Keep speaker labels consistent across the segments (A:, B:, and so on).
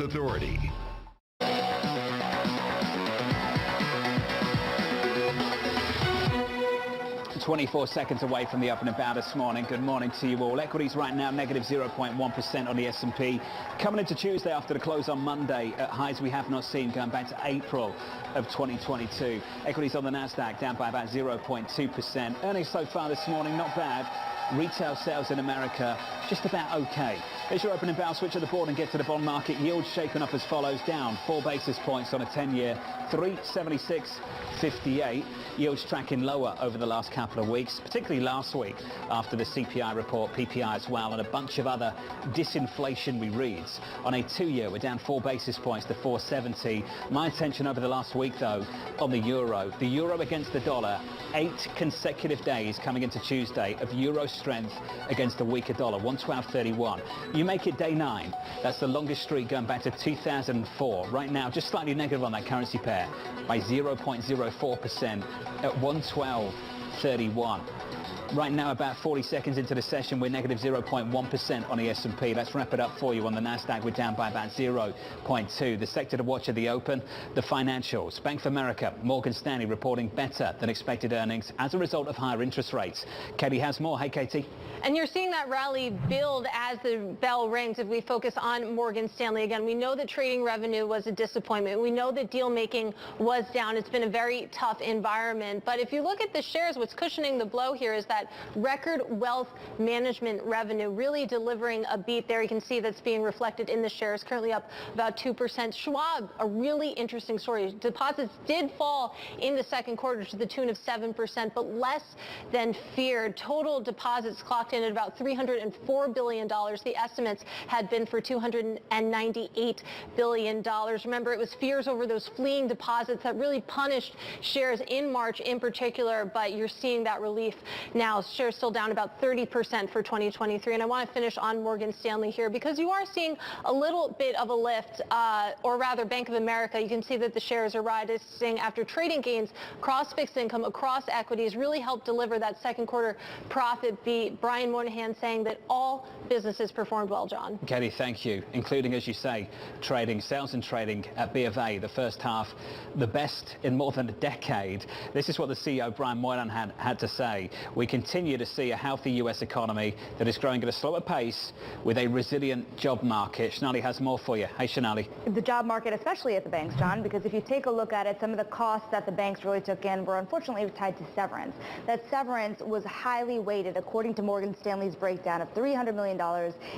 A: Authority.
B: 24 seconds away from the opening bow this morning. Good morning to you all. Equities right now negative 0.1% on the S&P. Coming into Tuesday after the close on Monday at highs we have not seen going back to April of 2022. Equities on the Nasdaq down by about 0.2%. Earnings so far this morning not bad. Retail sales in America just about okay. Here's your opening bow. Switch at the board and get to the bond market. Yields shaping up as follows. Down 4 basis points on a 10-year, 376.58. Yields tracking lower over the last couple of weeks, particularly last week after the CPI report, PPI as well, and a bunch of other disinflationary reads. On a 2-year, we're down 4 basis points to 470. My attention over the last week, though, on the euro. The euro against the dollar, 8 consecutive days coming into Tuesday of euro strength against the weaker dollar, 112.31. You make it day 9. That's the longest streak going back to 2004. Right now, just slightly negative on that currency pair by 0.04% at 112.31. Right now, about 40 seconds into the session, we're negative 0.1% on the S&P. Let's wrap it up for you on the Nasdaq. We're down by about 0.2. The sector to watch at the open, the financials. Bank of America, Morgan Stanley reporting better than expected earnings as a result of higher interest rates. Katie has more. Hey, Katie.
C: And you're seeing that rally build as the bell rings. If we focus on Morgan Stanley again, we know that trading revenue was a disappointment. We know that deal making was down. It's been a very tough environment. But if you look at the shares, what's cushioning the blow here is that record wealth management revenue really delivering a beat there. You can see that's being reflected in the shares, currently up about 2%. Schwab, a really interesting story. Deposits did fall in the second quarter to the tune of 7%, but less than feared. Total deposits clocked in at about $304 billion. The estimates had been for $298 billion. Remember, it was fears over those fleeing deposits that really punished shares in March in particular, but you're seeing that relief now. Shares still down about 30% for 2023. And I want to finish on Morgan Stanley here because you are seeing a little bit of a lift, or rather Bank of America. You can see that the shares are rising after trading gains across fixed income, across equities, really helped deliver that second quarter profit beat. Brian Moynihan saying that all businesses performed well, John.
B: Katie, thank you, including, as you say, trading, sales and trading at B of A, the first half, the best in more than a decade. This is what the CEO, Brian Moynihan, had to say. We continue to see a healthy U.S. economy that is growing at a slower pace with a resilient job market. Shanali has more for you. Hey, Shanali.
D: The job market, especially at the banks, John, because if you take a look at it, some of the costs that the banks really took in were unfortunately tied to severance. That severance was highly weighted, according to Morgan Stanley's breakdown, of $300 million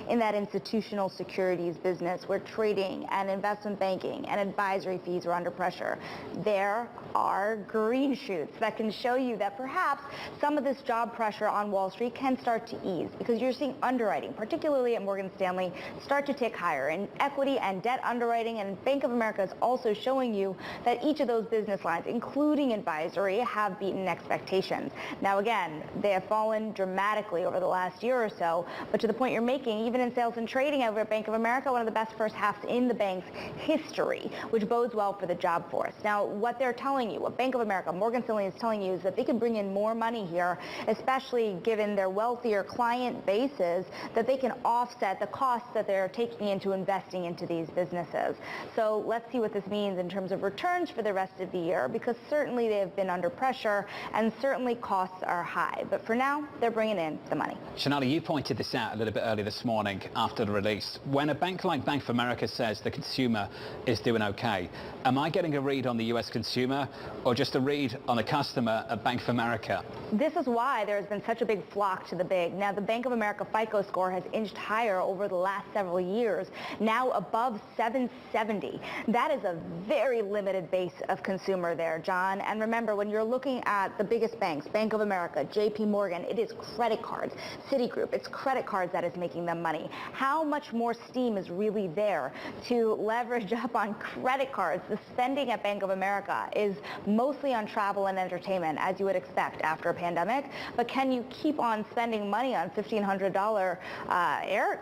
D: in that institutional securities business where trading and investment banking and advisory fees were under pressure. There are green shoots that can show you that perhaps some of this job pressure on Wall Street can start to ease because you're seeing underwriting, particularly at Morgan Stanley, start to tick higher in equity and debt underwriting, and Bank of America is also showing you that each of those business lines, including advisory, have beaten expectations. Now again, they have fallen dramatically over the last year or so, but to the point you're making, even in sales and trading over at Bank of America, one of the best first halves in the bank's history, which bodes well for the job force. Now, what they're telling you, what Bank of America, Morgan Stanley is telling you, is that they can bring in more money here, especially given their wealthier client bases, that they can offset the costs that they're taking into investing into these businesses. So let's see what this means in terms of returns for the rest of the year, because certainly they have been under pressure and certainly costs are high. But for now, they're bringing in the money.
B: Shanali, you pointed this out a little bit earlier this morning after the release. When a bank like Bank of America says the consumer is doing okay, am I getting a read on the U.S. consumer or just a read on the customer at Bank of America?
D: This is why there has been such a big flock to the big. Now, the Bank of America FICO score has inched higher over the last several years, now above 770. That is a very limited base of consumer there, John. And remember, when you're looking at the biggest banks, Bank of America, JP Morgan, it is credit cards. Citigroup, it's credit cards that is making them money. How much more steam is really there to leverage up on credit cards? The spending at Bank of America is mostly on travel and entertainment, as you would expect after a pandemic. but can you keep on spending money on $1,500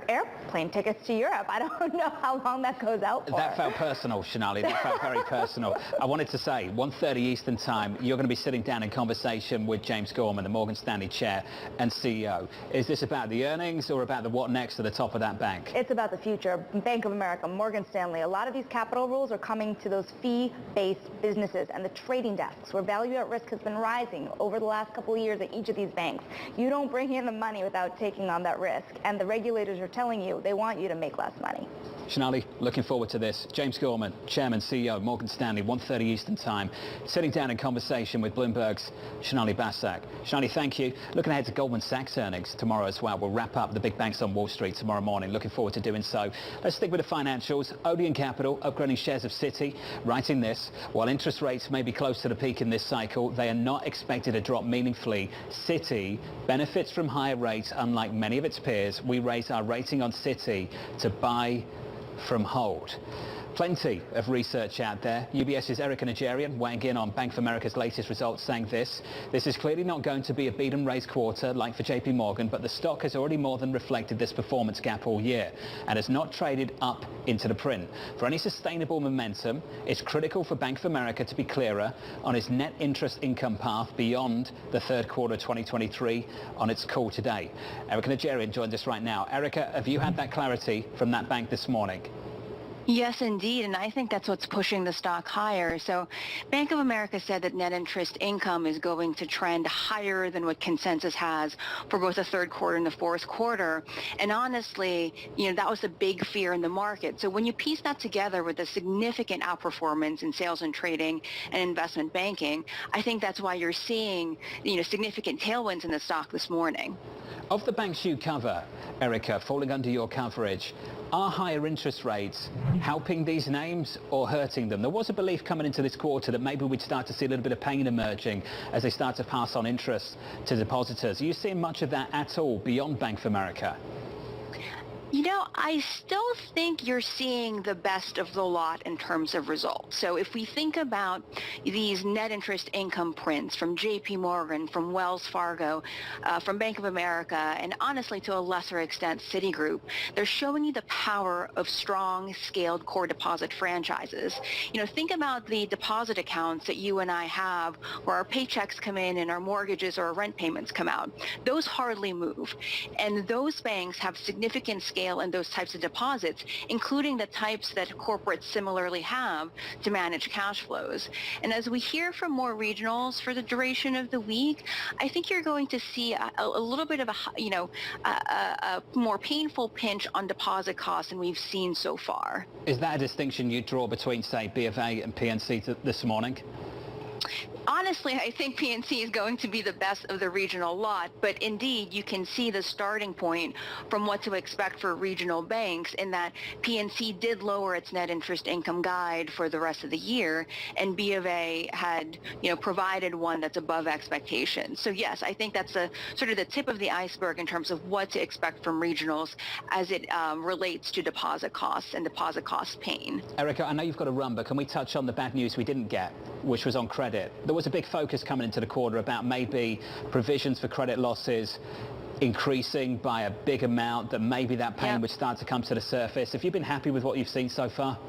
D: airplane tickets to Europe? I don't know how long that goes out for.
B: That felt personal, Shonali. That felt very personal. I wanted to say, 1:30 Eastern Time, you're going to be sitting down in conversation with James Gorman, the Morgan Stanley chair and CEO. Is this about the earnings or about the what next to the top of that bank?
D: It's about the future. Bank of America, Morgan Stanley, a lot of these capital rules are coming to those fee-based businesses and the trading desks where value at risk has been rising over the last couple of years at each of these banks. You don't bring in the money without taking on that risk, and the regulators are telling you they want you to make less money.
B: Shonali, looking forward to this. James Gorman, Chairman, CEO, Morgan Stanley, 1:30 Eastern Time, sitting down in conversation with Bloomberg's Shonali Basak. Shonali, thank you. Looking ahead to Goldman Sachs earnings tomorrow as well. We'll wrap up the big banks on Wall Street tomorrow morning. Looking forward to doing so. Let's stick with the financials. Odeon Capital upgrading shares of Citi, writing this. While interest rates may be close to the peak in this cycle, they are not expected to drop meaningfully. Citi benefits from higher rates, unlike many of its peers. We raise our rating on Citi to buy from hold. Plenty of research out there. UBS's Erica Najarian weighing in on Bank of America's latest results, saying this is clearly not going to be a beat and raise quarter like for JP Morgan, but the stock has already more than reflected this performance gap all year and has not traded up into the print. For any sustainable momentum, it's critical for Bank of America to be clearer on its net interest income path beyond the third quarter of 2023 on its call today. Erica Najarian joins us right now. Erica, have you had that clarity from that bank this morning?
A: Yes, indeed, and I think that's what's pushing the stock higher. So Bank of America said that net interest income is going to trend higher than what consensus has for both the third quarter and the fourth quarter. And honestly, that was a big fear in the market. So when you piece that together with a significant outperformance in sales and trading and investment banking, I think that's why you're seeing, significant tailwinds in the stock this morning.
B: Of the banks you cover, Erica, falling under your coverage, are higher interest rates helping these names or hurting them? There was a belief coming into this quarter that maybe we'd start to see a little bit of pain emerging as they start to pass on interest to depositors. Are you seeing much of that at all beyond Bank of America?
A: I still think you're seeing the best of the lot in terms of results. So if we think about these net interest income prints from JP Morgan, from Wells Fargo, from Bank of America, and honestly to a lesser extent Citigroup, they're showing you the power of strong scaled core deposit franchises. Think about the deposit accounts that you and I have where our paychecks come in and our mortgages or our rent payments come out. Those hardly move. And those banks have significant scale in those types of deposits, including the types that corporates similarly have to manage cash flows. And as we hear from more regionals for the duration of the week, I think you're going to see a little bit of a more painful pinch on deposit costs than we've seen so far.
B: Is that a distinction you draw between, say, B of A and PNC this morning?
A: Honestly, I think PNC is going to be the best of the regional lot, but indeed you can see the starting point from what to expect for regional banks in that PNC did lower its net interest income guide for the rest of the year, and B of A had provided one that's above expectations. So yes, I think that's sort of the tip of the iceberg in terms of what to expect from regionals as it relates to deposit costs and deposit cost pain.
B: Erica, I know you've got to run, but can we touch on the bad news we didn't get, which was on credit? There was a big focus coming into the quarter about maybe provisions for credit losses increasing by a big amount, that maybe that pain would start to come to the surface. Have you been happy with what you've seen so far?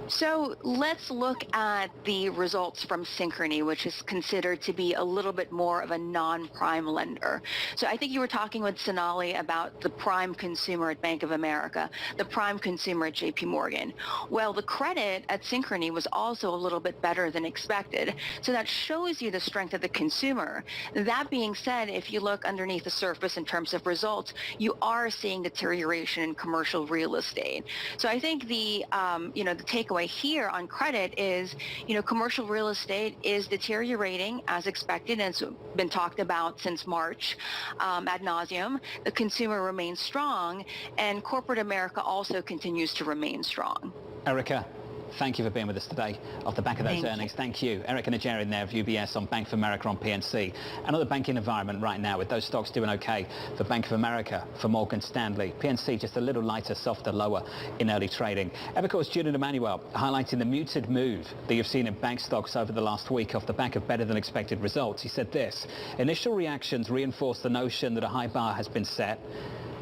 A: So let's look at the results from Synchrony, which is considered to be a little bit more of a non-prime lender. So I think you were talking with Sonali about the prime consumer at Bank of America, the prime consumer at JP Morgan. Well, the credit at Synchrony was also a little bit better than expected. So that shows you the strength of the consumer. That being said, if you look underneath the surface in terms of results, you are seeing deterioration in commercial real estate. So I think the takeaway here on credit is, commercial real estate is deteriorating as expected, and it's been talked about since March ad nauseum. The consumer remains strong, and corporate America also continues to remain strong.
B: Erica, thank you for being with us today off the back of those earnings. Thank you. Eric Najarian there of UBS on Bank of America on PNC. Another banking environment right now with those stocks doing okay for Bank of America, for Morgan Stanley. PNC just a little lighter, softer, lower in early trading. Evercore's Julian Emmanuel highlighting the muted move that you've seen in bank stocks over the last week off the back of better than expected results. He said this: initial reactions reinforce the notion that a high bar has been set.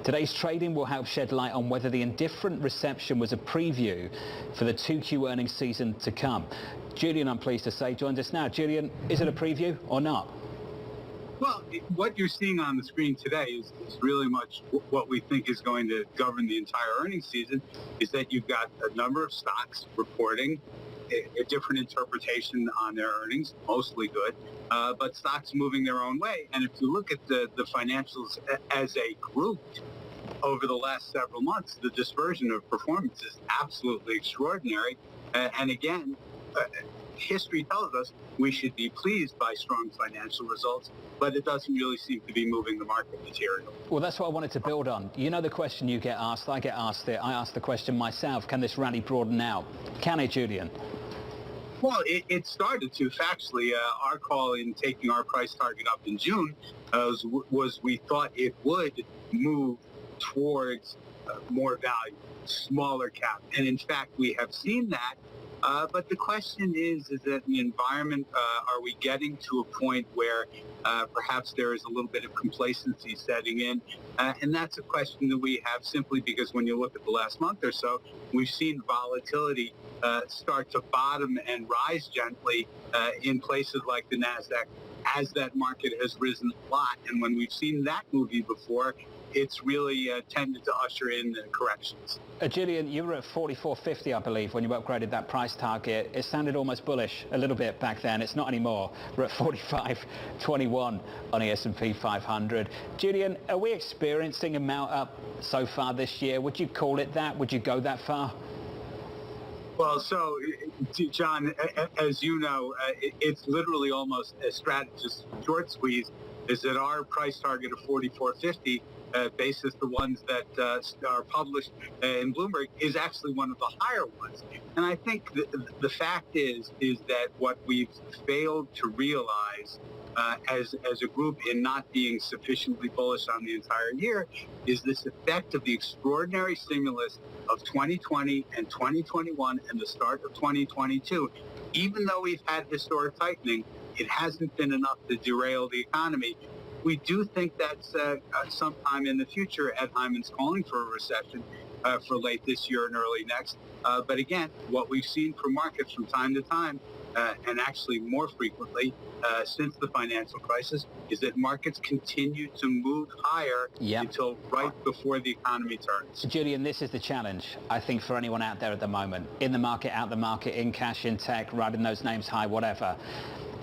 B: Today's trading will help shed light on whether the indifferent reception was a preview for the 2Q earnings season to come. Julian, I'm pleased to say, joins us now. Julian, is it a preview or not?
E: Well, what you're seeing on the screen today is really much what we think is going to govern the entire earnings season, is that you've got a number of stocks reporting a different interpretation on their earnings, mostly good, but stocks moving their own way. And if you look at the financials as a group over the last several months, the dispersion of performance is absolutely extraordinary. And again, history tells us we should be pleased by strong financial results, but it doesn't really seem to be moving the market material.
B: Well, that's what I wanted to build on. You know the question you get asked, I get asked it, I ask the question myself, can this rally broaden out? Can it, Julian?
E: Well, it started to. Factually, our call in taking our price target up in June was we thought it would move towards more value, smaller cap. And in fact, we have seen that. But the question is that in the environment, are we getting to a point where perhaps there is a little bit of complacency setting in? And that's a question that we have simply because when you look at the last month or so, we've seen volatility start to bottom and rise gently in places like the NASDAQ as that market has risen a lot. And when we've seen that movie before, it's really tended to usher in corrections.
B: Julian, you were at 44.50, I believe, when you upgraded that price target. It sounded almost bullish a little bit back then. It's not anymore. We're at 45.21 on the S&P 500. Julian, are we experiencing a mount up so far this year? Would you call it that? Would you go that far?
E: Well, so, John, as you know, it's literally almost a strategist short squeeze, is that our price target of 44.50 basis the ones that are published in Bloomberg is actually one of the higher ones. And I think the fact is that what we've failed to realize as a group in not being sufficiently bullish on the entire year is this effect of the extraordinary stimulus of 2020 and 2021 and the start of 2022. Even though we've had historic tightening, it hasn't been enough to derail the economy. We do think that's sometime in the future. Ed Hyman's calling for a recession for late this year and early next. But again, what we've seen from markets from time to time, and actually more frequently since the financial crisis, is that markets continue to move higher until right before the economy turns.
B: Julian, this is the challenge, I think, for anyone out there at the moment. In the market, out the market, in cash, in tech, riding those names high, whatever.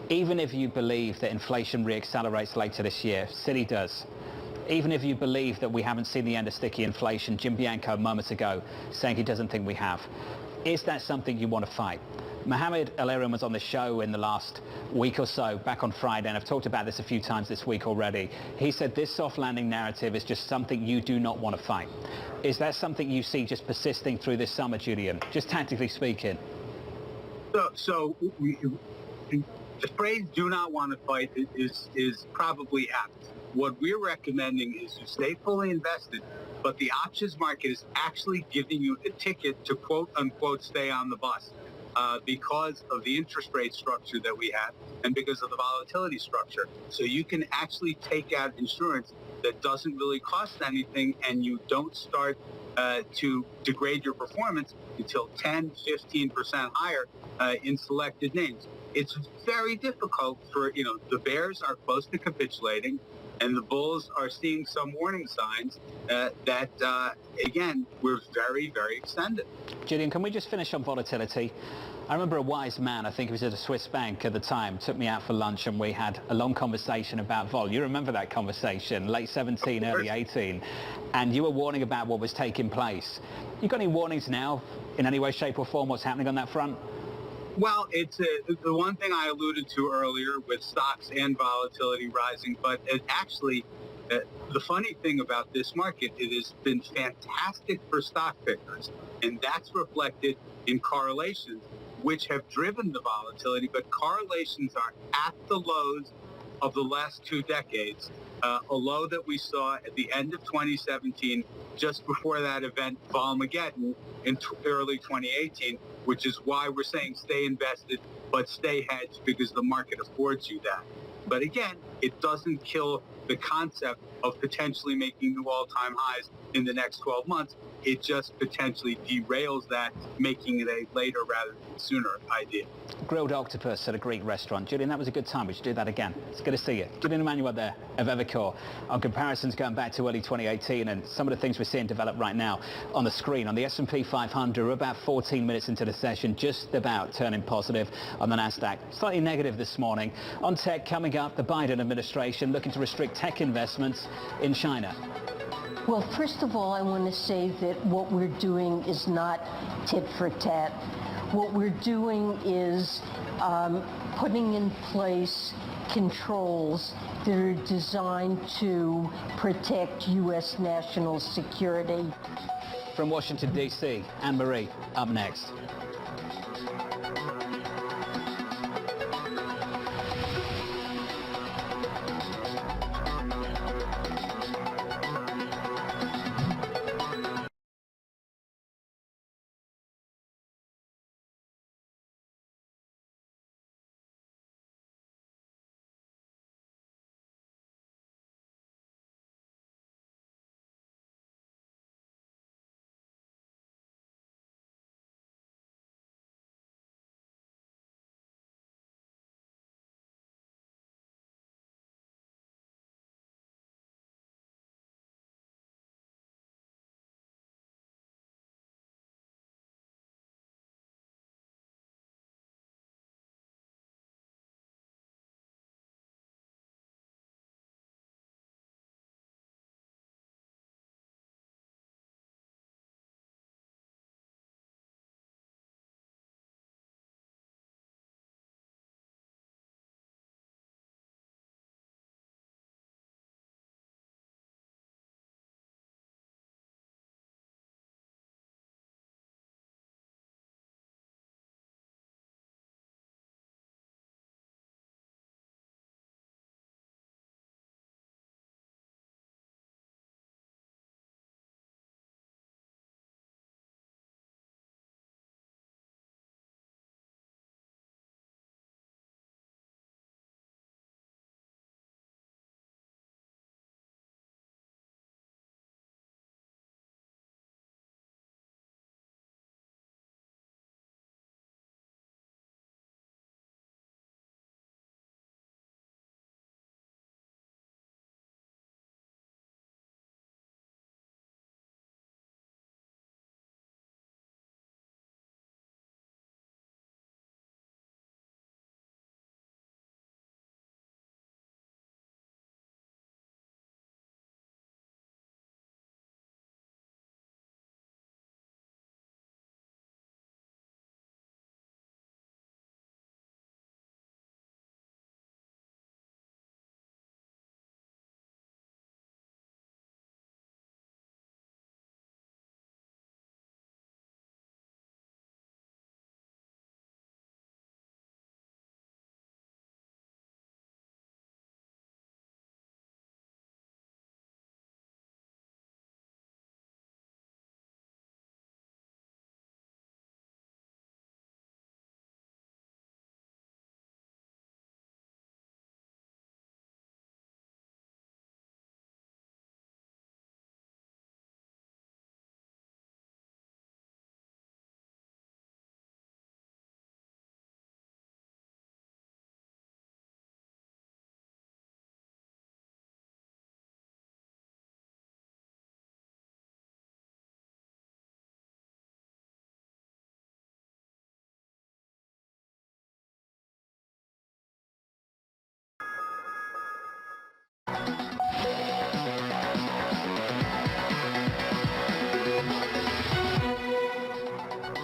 B: Even if you believe that inflation reaccelerates later this year, Citi does. Even if you believe that we haven't seen the end of sticky inflation, Jim Bianco moments ago saying he doesn't think we have. Is that something you want to fight? Mohamed El-Erian was on the show in the last week or so, back on Friday, and I've talked about this a few times this week already. He said this soft landing narrative is just something you do not want to fight. Is that something you see just persisting through this summer, Julian, just tactically speaking?
E: The phrase "do not want to fight" is probably apt. What we're recommending is you stay fully invested, but the options market is actually giving you a ticket to quote unquote stay on the bus because of the interest rate structure that we have and because of the volatility structure. So you can actually take out insurance that doesn't really cost anything, and you don't start to degrade your performance until 10, 15% higher in selected names. It's very difficult for, the bears are close to capitulating and the bulls are seeing some warning signs that, again, we're very, very extended.
B: Julian, can we just finish on volatility? I remember a wise man, I think he was at a Swiss bank at the time, took me out for lunch and we had a long conversation about vol. You remember that conversation, late 17, early 18, and you were warning about what was taking place. You got any warnings now in any way, shape or form what's happening on that front?
E: Well, it's the one thing I alluded to earlier with stocks and volatility rising, but it actually the funny thing about this market, it has been fantastic for stock pickers, and that's reflected in correlations, which have driven the volatility, but correlations are at the lows of the last 2 decades. A low that we saw at the end of 2017, just before that event, Volmageddon, in early 2018, which is why we're saying stay invested, but stay hedged, because the market affords you that. But again, it doesn't kill the concept of potentially making new all-time highs in the next 12 months. It just potentially derails that, making it a later rather than sooner idea.
B: Grilled octopus at a Greek restaurant. Julian, that was a good time. We should do that again. It's good to see you. Julian Emanuel there of Evercore on comparisons going back to early 2018 and some of the things we're seeing develop right now on the screen. On the S&P 500, we're about 14 minutes into the session, just about turning positive. On the NASDAQ, slightly negative this morning. On tech, coming up, the Biden administration looking to restrict tech investments in China.
F: Well, first of all, I want to say that what we're doing is not tit for tat. What we're doing is putting in place controls that are designed to protect U.S. national security.
B: From Washington, D.C., Anne-Marie, up next.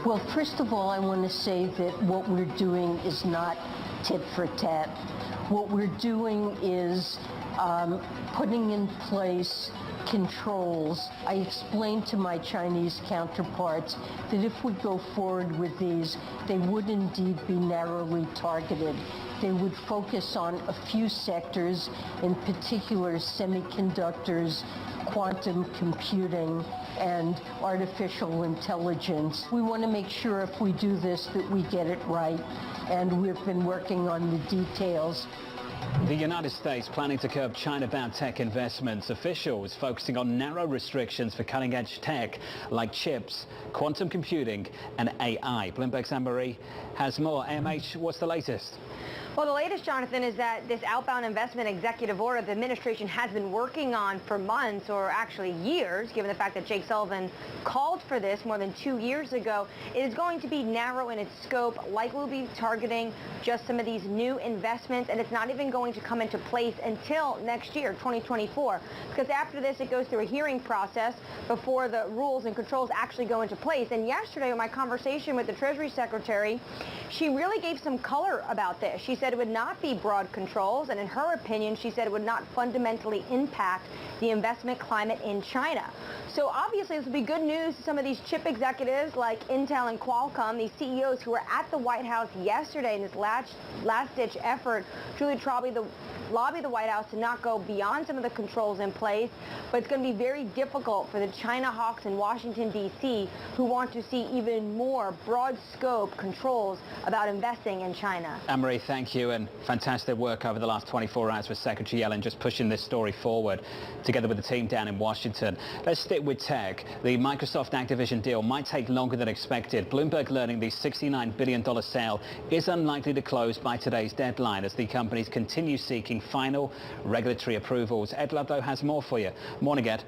F: Well, first of all, I want to say that what we're doing is not tit for tat. What we're doing is putting in place controls. I explained to my Chinese counterparts that if we go forward with these, they would indeed be narrowly targeted. They would focus on a few sectors, in particular semiconductors, quantum computing, and artificial intelligence. We want to make sure if we do this that we get it right, and we've been working on the details.
B: The United States planning to curb China-bound tech investments. Officials focusing on narrow restrictions for cutting-edge tech like chips, quantum computing and AI. Bloomberg's Anne-Marie has more. AMH, what's the latest?
D: Well, the latest, Jonathan, is that this outbound investment executive order the administration has been working on for months, or actually years, given the fact that Jake Sullivan called for this more than 2 years ago, is going to be narrow in its scope, likely will be targeting just some of these new investments, and it's not even going to come into place until next year, 2024, because after this it goes through a hearing process before the rules and controls actually go into place. And yesterday, in my conversation with the Treasury Secretary, she really gave some color about this. She said it would not be broad controls, and in her opinion, she said it would not fundamentally impact the investment climate in China. So obviously this will be good news to some of these chip executives like Intel and Qualcomm, these CEOs who were at the White House yesterday in this last-ditch effort to really lobby the White House to not go beyond some of the controls in place. But it's going to be very difficult for the China hawks in Washington, D.C. who want to see even more broad scope controls about investing in China.
B: Anne-Marie, thank you, and fantastic work over the last 24 hours with Secretary Yellen just pushing this story forward together with the team down in Washington. Let's stick with tech. The Microsoft Activision deal might take longer than expected. Bloomberg learning the $69 billion sale is unlikely to close by today's deadline as the companies continue seeking final regulatory approvals. Ed Ludlow has more for you. Morning, Ed.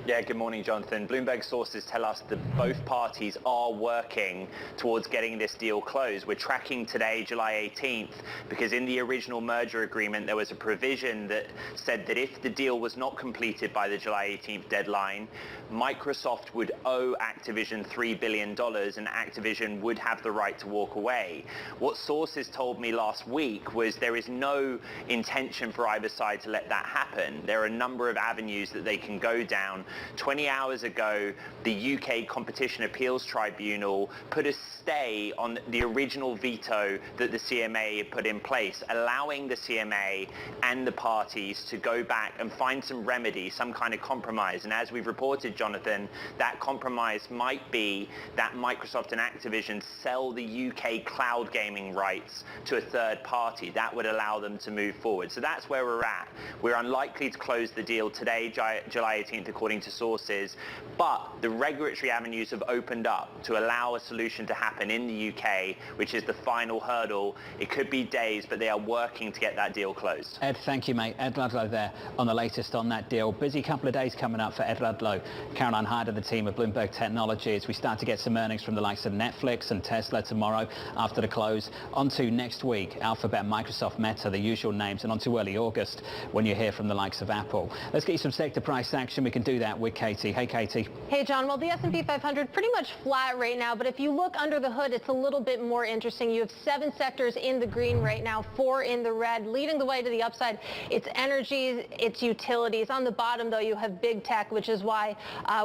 G: Yeah, good morning, Jonathan. Bloomberg sources tell us that both parties are working towards getting this deal closed. We're tracking today, July 18th, because in the original merger agreement, there was a provision that said that if the deal was not completed by the July 18th deadline, Microsoft would owe Activision $3 billion and Activision would have the right to walk away. What sources told me last week was there is no intention for either side to let that happen. There are a number of avenues that they can go down. 20 hours ago, the UK Competition Appeals Tribunal put a stay on the original veto that the CMA had put in place, allowing the CMA and the parties to go back and find some remedy, some kind of compromise. And as we've reported, Jonathan, that compromise might be that Microsoft and Activision sell the UK cloud gaming rights to a third party. That would allow them to move forward. So that's where we're at. We're unlikely to close the deal today, July 18th, according to sources, but the regulatory avenues have opened up to allow a solution to happen in the UK, which is the final hurdle. It could be days, but they are working to get that deal closed.
B: Ed, thank you, mate. Ed Ludlow there on the latest on that deal. Busy couple of days coming up for Ed Ludlow, Caroline Hyde and the team of Bloomberg Technology as we start to get some earnings from the likes of Netflix and Tesla tomorrow after the close. On to next week, Alphabet, Microsoft, Meta, the usual names, and on to early August when you hear from the likes of Apple. Let's get you some sector price action. We can do that with Katie. Hey, Katie.
C: Hey, John. Well, the S&P 500 pretty much flat right now, but if you look under the hood, it's a little bit more interesting. You have 7 sectors in the green right now, 4 in the red. Leading the way to the upside, it's energies, it's utilities. On the bottom, though, you have big tech, which is why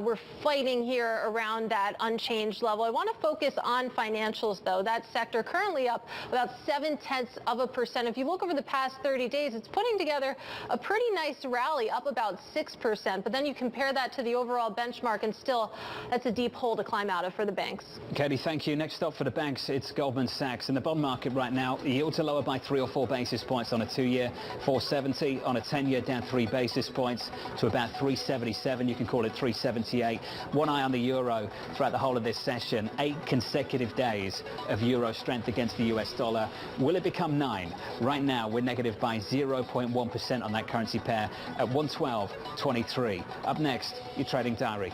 C: we're fighting here around that unchanged level. I want to focus on financials, though. That sector currently up about 0.7%. If you look over the past 30 days, it's putting together a pretty nice rally, up about 6%. But then you compare that to the overall benchmark, and still, that's a deep hole to climb out of for the banks.
B: Katie, thank you. Next stop for the banks, it's Goldman Sachs. In the bond market right now, yields are lower by 3 or 4 basis points on a 2-year, 470. On a 10-year, down 3 basis points to about 377. You can call it 378. One eye on the euro throughout the whole of this session. 8 consecutive days of euro strength against the US dollar. Will it become 9? Right now, we're negative by 0.1% on that currency pair at 112.23. Up next, your trading diary.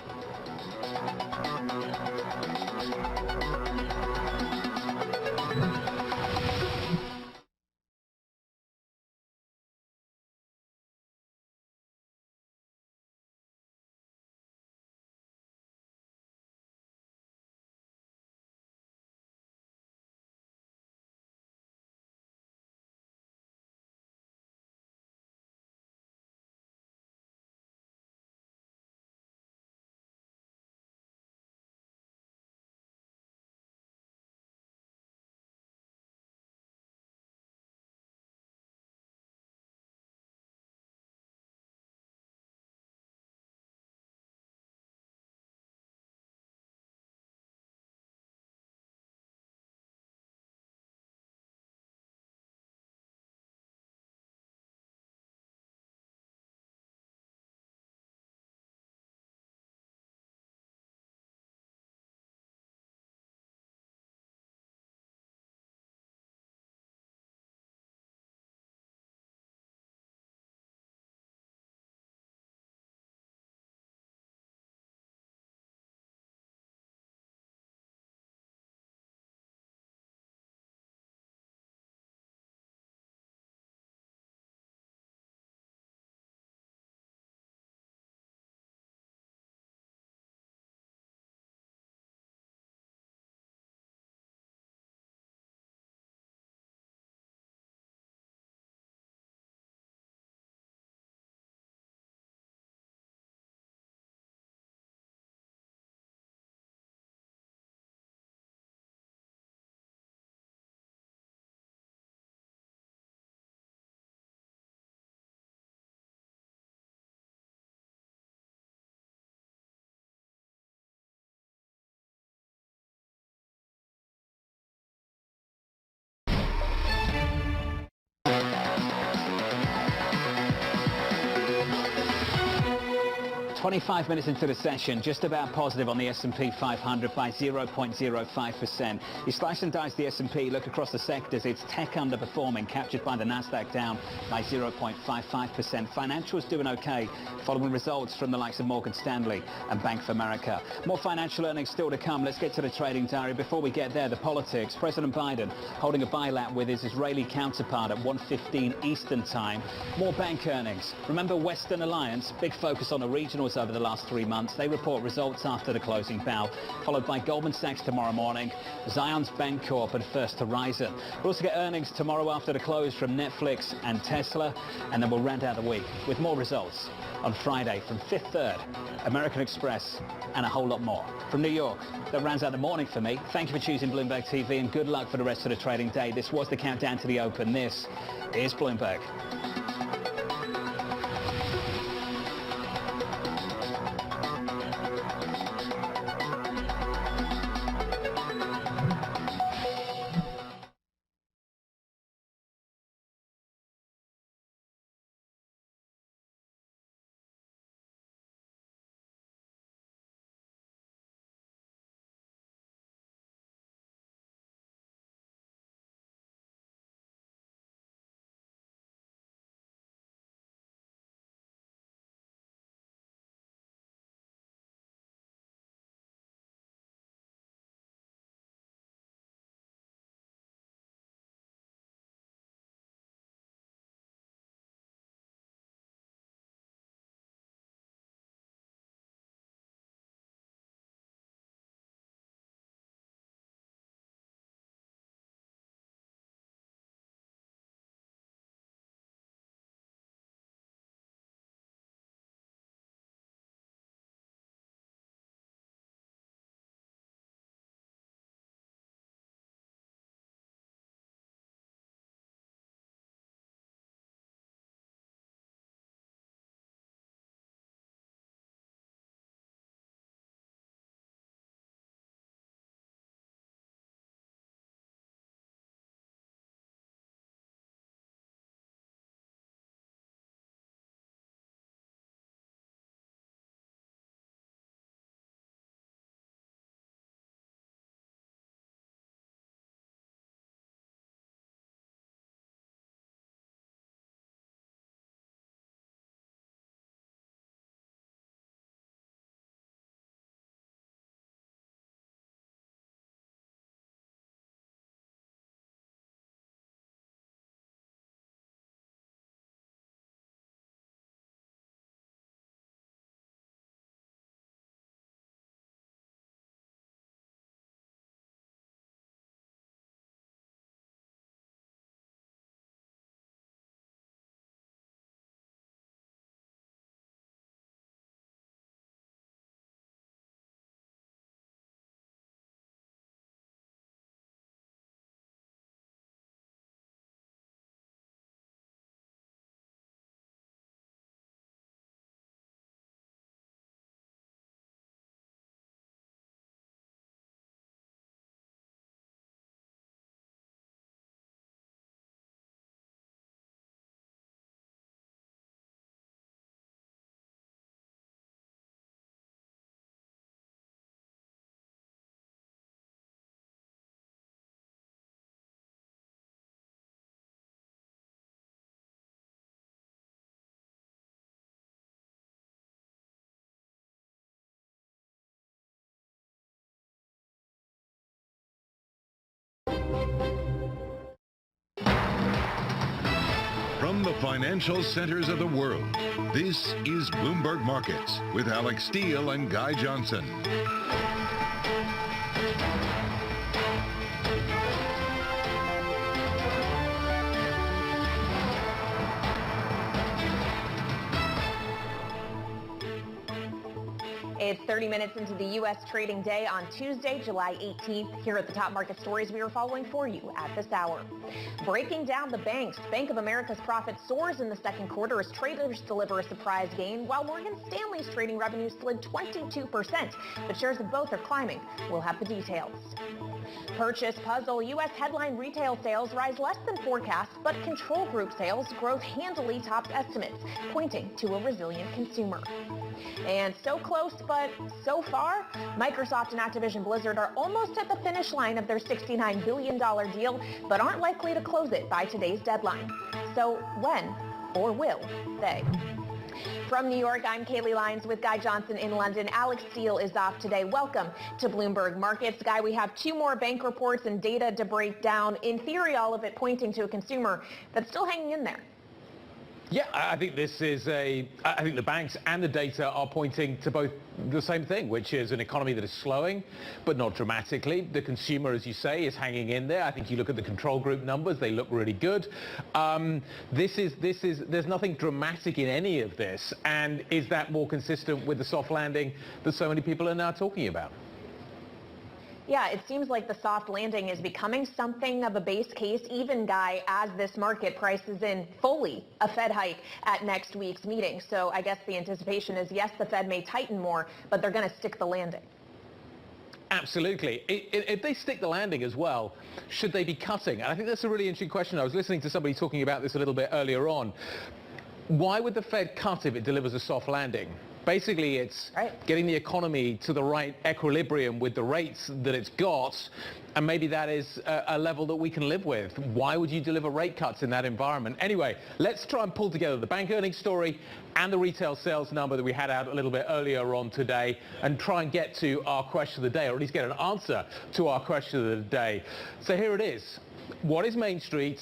B: 25 minutes into the session, just about positive on the S&P 500 by 0.05%. You slice and dice the S&P, look across the sectors, it's tech underperforming, captured by the Nasdaq down by 0.55%. Financials doing okay, following results from the likes of Morgan Stanley and Bank of America. More financial earnings still to come. Let's get to the trading diary. Before we get there, the politics. President Biden holding a bilat with his Israeli counterpart at 1:15 Eastern time. More bank earnings. Remember Western Alliance, big focus on the regionals over the last 3 months. They report results after the closing bell, followed by Goldman Sachs tomorrow morning, Zions Bancorp and First Horizon. We'll also get earnings tomorrow after the close from Netflix and Tesla, and then we'll round out the week with more results on Friday from Fifth Third, American Express, and a whole lot more. From New York, that rounds out the morning for me. Thank you for choosing Bloomberg TV, and good luck for the rest of the trading day. This was the countdown to the open. This is Bloomberg.
H: From the financial centers of the world, this is Bloomberg Markets with Alex Steele and Guy Johnson.
C: It's
I: 30 minutes into the U.S. trading day on Tuesday, July 18th. Here at the top market stories we are following for you at this hour. Breaking down the banks, Bank of America's profit soars in the second quarter as traders deliver a surprise gain, while Morgan Stanley's trading revenue slid 22%, but shares of both are climbing. We'll have the details. Purchase puzzle. U.S. headline retail sales rise less than forecast, but control group sales growth handily topped estimates, pointing to a resilient consumer. And so close, but so far, Microsoft and Activision Blizzard are almost at the finish line of their $69 billion deal, but aren't likely to close it by today's deadline. So when, or will, they? From New York, I'm Kaylee Lyons with Guy Johnson in London. Alex Steele is off today. Welcome to Bloomberg Markets. Guy, we have two more bank reports and data to break down. In theory, all of it pointing to a consumer that's still hanging in there.
J: Yeah, I think this is I think the banks and the data are pointing to both the same thing, which is an economy that is slowing, but not dramatically. The consumer, as you say, is hanging in there. I think you look at the control group numbers, they look really good. There's nothing dramatic in any of this. And is that more consistent with the soft landing that so many people are now talking about?
I: Yeah, it seems like the soft landing is becoming something of a base case, even, Guy, as this market prices in fully a Fed hike at next week's meeting. So I guess the anticipation is, yes, the Fed may tighten more, but they're going to stick the landing.
J: Absolutely. If they stick the landing as well, should they be cutting? And I think that's a really interesting question. I was listening to somebody talking about this a little bit earlier on. Why would the Fed cut if it delivers a soft landing? Basically, it's getting the economy to the right equilibrium with the rates that it's got, and maybe that is a level that we can live with. Why would you deliver rate cuts in that environment? Anyway, let's try and pull together the bank earnings story and the retail sales number that we had out a little bit earlier on today and try and get to our question of the day, or at least get an answer to our question of the day. So here it is. What is Main Street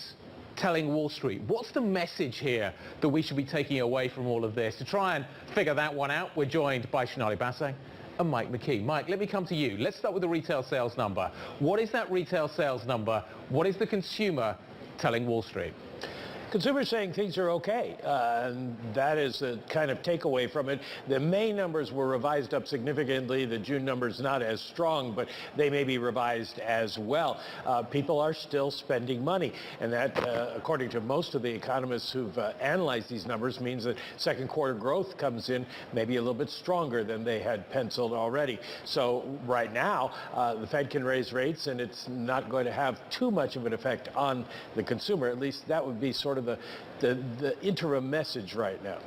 J: telling Wall Street? What's the message here that we should be taking away from all of this? To try and figure that one out, we're joined by Sonali Bansal and Mike McKee. Mike, let me come to you. Let's start with the retail sales number. What is that retail sales number? What is the consumer telling Wall Street?
K: Consumers saying things are okay, and that is the kind of takeaway from it. The May numbers were revised up significantly. The June numbers not as strong, but they may be revised as well. People are still spending money, and that, according to most of the economists who've analyzed these numbers, means that second quarter growth comes in maybe a little bit stronger than they had penciled already. So right now, the Fed can raise rates, and it's not going to have too much of an effect on the consumer. At least that would be sort of the interim message right now.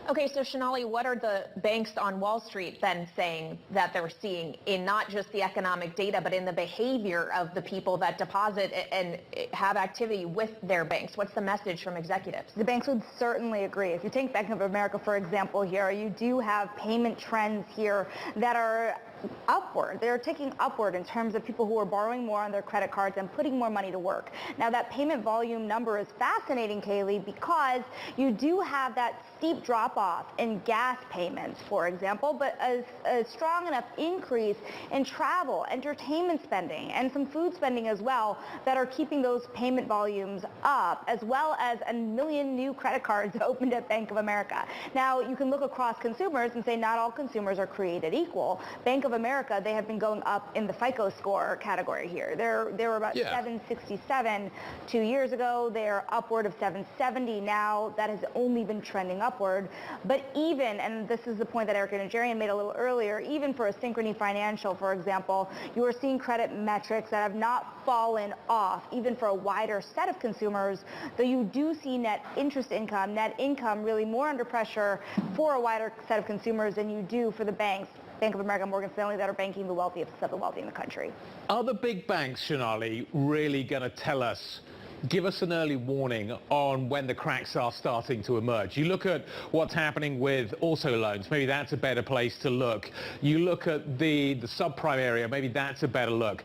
I: Okay, so Sonali, what are the banks on Wall Street then saying that they're seeing in not just the economic data, but in the behavior of the people that deposit and have activity with their banks? What's the message from executives?
D: The banks would certainly agree. If you take Bank of America, for example, here, you do have payment trends here that are upward. They're ticking upward in terms of people who are borrowing more on their credit cards and putting more money to work. Now, that payment volume number is fascinating, Kaylee, because you do have that steep drop-off in gas payments, for example, but a strong enough increase in travel, entertainment spending, and some food spending as well that are keeping those payment volumes up, as well as 1 million new credit cards opened at Bank of America. Now, you can look across consumers and say not all consumers are created equal. Bank of America, they have been going up in the FICO score category here. They were about 767 2 years ago. They're upward of 770 now. That has only been trending upward. But even, and this is the point that Erica Najarian made a little earlier, even for a Synchrony Financial, for example, you are seeing credit metrics that have not fallen off, even for a wider set of consumers, though you do see net income really more under pressure for a wider set of consumers than you do for the banks. Bank of America, Morgan Stanley, that are banking the wealthiest of the wealthy in the country.
J: Are the big banks, Sonali, really going to tell us, give us an early warning on when the cracks are starting to emerge? You look at what's happening with auto loans, maybe that's a better place to look. You look at the subprime area, maybe that's a better look.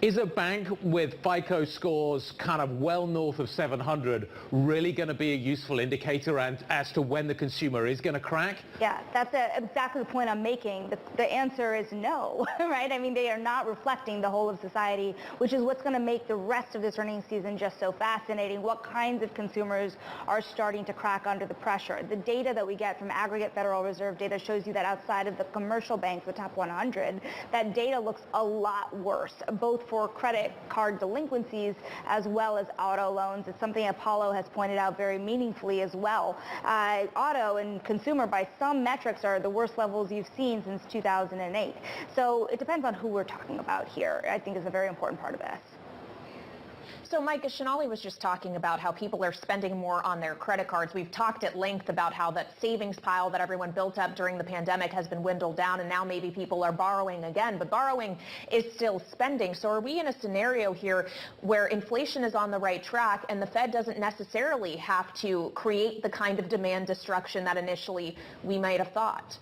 J: Is a bank with FICO scores kind of well north of 700 really going to be a useful indicator as to when the consumer is going to crack?
D: Yeah, that's exactly the point I'm making. The answer is no, right? I mean, they are not reflecting the whole of society, which is what's going to make the rest of this earnings season just so fascinating what kinds of consumers are starting to crack under the pressure. The data that we get from aggregate Federal Reserve data shows you that outside of the commercial banks, the top 100, that data looks a lot worse, both for credit card delinquencies as well as auto loans. It's something Apollo has pointed out very meaningfully as well. Auto and consumer, by some metrics, are the worst levels you've seen since 2008. So it depends on who we're talking about here, I think is a very important part of this.
I: So, Mike, as Sonali was just talking about how people are spending more on their credit cards, we've talked at length about how that savings pile that everyone built up during the pandemic has been dwindled down, and now maybe people are borrowing again, but borrowing is still spending. So are we in a scenario here where inflation is on the right track and the Fed doesn't necessarily have to create the kind of demand destruction that initially we might have thought?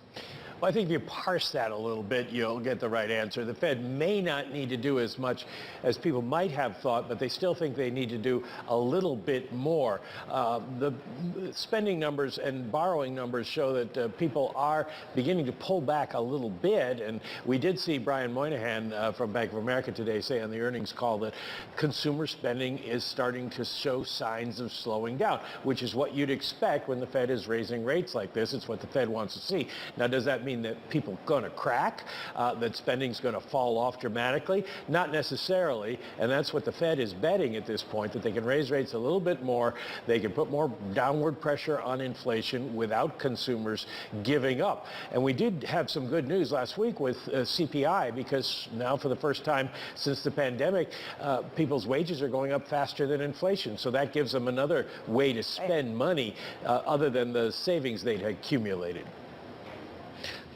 K: Well, I think if you parse that a little bit, you'll get the right answer. The Fed may not need to do as much as people might have thought, but they still think they need to do a little bit more. The spending numbers and borrowing numbers show that people are beginning to pull back a little bit, and we did see Brian Moynihan from Bank of America today say on the earnings call that consumer spending is starting to show signs of slowing down, which is what you'd expect when the Fed is raising rates like this. It's what the Fed wants to see. Now, does that mean that people are going to crack, that spending's going to fall off dramatically? Not necessarily, and that's what the Fed is betting at this point, that they can raise rates a little bit more, they can put more downward pressure on inflation without consumers giving up. And we did have some good news last week with CPI, because now for the first time since the pandemic, people's wages are going up faster than inflation. So that gives them another way to spend money other than the savings they'd accumulated.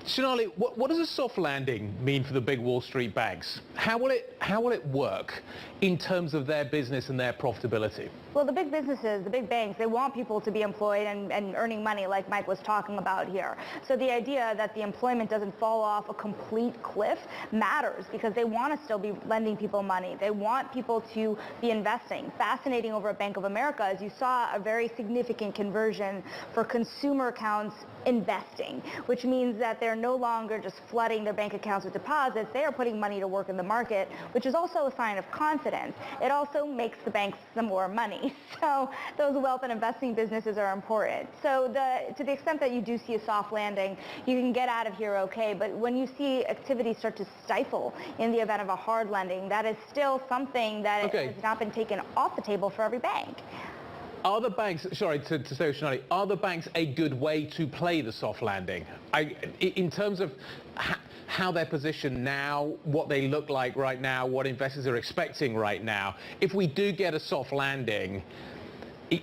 J: Sonali, what does a soft landing mean for the big Wall Street banks? How will it work in terms of their business and their profitability?
D: Well, the big businesses, the big banks, they want people to be employed and earning money like Mike was talking about here. So the idea that the employment doesn't fall off a complete cliff matters, because they want to still be lending people money. They want people to be investing. Fascinating over at Bank of America is you saw a very significant conversion for consumer accounts investing, which means that they're no longer just flooding their bank accounts with deposits. They are putting money to work in the market, which is also a sign of confidence. It also makes the banks some more money. So those wealth and investing businesses are important. So to the extent that you do see a soft landing, you can get out of here okay. But when you see activity start to stifle in the event of a hard landing, that is still something that has not been taken off the table for every bank.
J: Are the banks, sorry to stay with Sonali, are the banks a good way to play the soft landing? In terms of how they're positioned now, what they look like right now, what investors are expecting right now, if we do get a soft landing,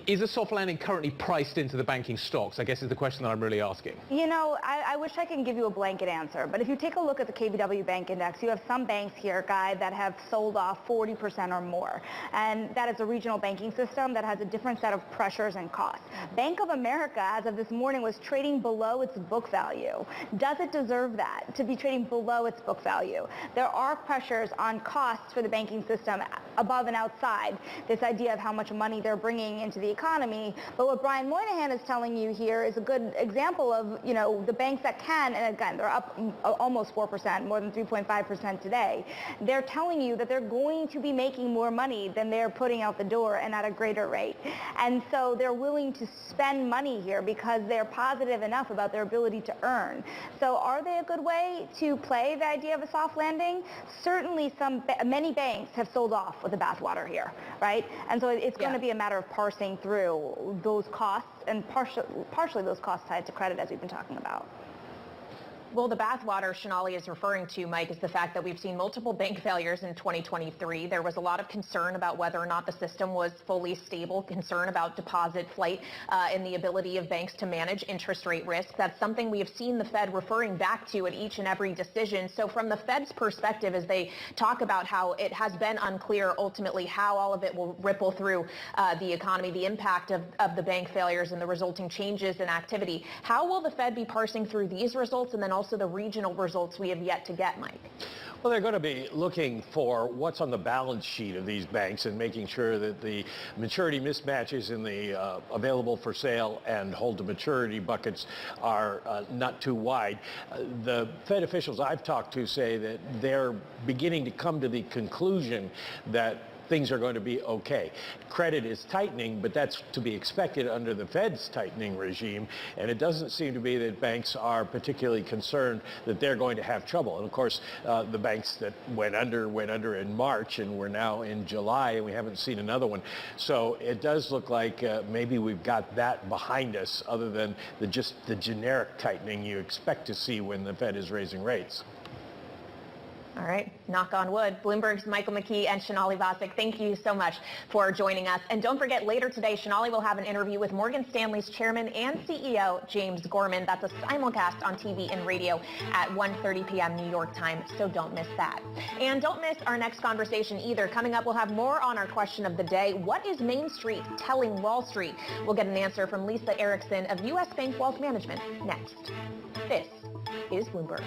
J: is a soft landing currently priced into the banking stocks? I guess is the question that I'm really asking.
D: You know, I wish I could give you a blanket answer, but if you take a look at the KBW Bank Index, you have some banks here, Guy, that have sold off 40% or more. And that is a regional banking system that has a different set of pressures and costs. Bank of America, as of this morning, was trading below its book value. Does it deserve that, to be trading below its book value? There are pressures on costs for the banking system above and outside this idea of how much money they're bringing into the economy. But what Brian Moynihan is telling you here is a good example of, you know, the banks that can, and again, they're up almost 4%, more than 3.5% today. They're telling you that they're going to be making more money than they're putting out the door, and at a greater rate. And so they're willing to spend money here because they're positive enough about their ability to earn. So are they a good way to play the idea of a soft landing? Certainly many banks have sold off with the bathwater here, right? And so it's going to be a matter of parsing through those costs, and partially those costs tied to credit, as we've been talking about.
I: Well, the bathwater Sonali is referring to, Mike, is the fact that we've seen multiple bank failures in 2023. There was a lot of concern about whether or not the system was fully stable, concern about deposit flight and the ability of banks to manage interest rate risk. That's something we have seen the Fed referring back to at each and every decision. So from the Fed's perspective, as they talk about how it has been unclear ultimately how all of it will ripple through the economy, the impact of the bank failures and the resulting changes in activity, how will the Fed be parsing through these results and then also the regional results we have yet to get, Mike?
K: Well, they're going to be looking for what's on the balance sheet of these banks and making sure that the maturity mismatches in the available for sale and hold to maturity buckets are not too wide. The Fed officials I've talked to say that they're beginning to come to the conclusion that things are going to be okay. Credit is tightening, but that's to be expected under the Fed's tightening regime, and it doesn't seem to be that banks are particularly concerned that they're going to have trouble. And of course, the banks that went under in March, and we're now in July, and we haven't seen another one. So it does look like maybe we've got that behind us, other than just the generic tightening you expect to see when the Fed is raising rates.
I: All right, knock on wood. Bloomberg's Michael McKee and Sonali Vasic, thank you so much for joining us. And don't forget, later today, Sonali will have an interview with Morgan Stanley's chairman and CEO, James Gorman. That's a simulcast on TV and radio at 1:30 p.m. New York time, so don't miss that. And don't miss our next conversation either. Coming up, we'll have more on our question of the day. What is Main Street telling Wall Street? We'll get an answer from Lisa Erickson of U.S. Bank Wealth Management next. This is Bloomberg.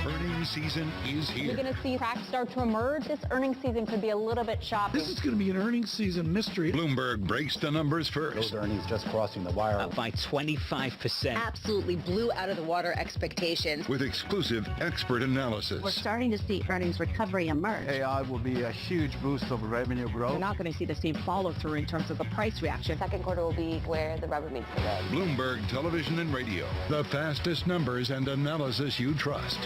H: Earnings season is here.
C: You're going to see cracks start to emerge. This earnings season could be a little bit choppy.
L: This is going to be an earnings season mystery.
H: Bloomberg breaks the numbers first.
M: Those earnings just crossing the wire.
B: Up by 25%.
N: Absolutely blew out of the water expectations.
H: With exclusive expert analysis.
O: We're starting to see earnings recovery emerge.
M: AI will be a huge boost of revenue growth.
O: We're not going to see the same follow-through in terms of the price reaction.
N: Second quarter will be where the rubber meets the road.
H: Bloomberg Television and Radio. The fastest numbers and analysis you trust.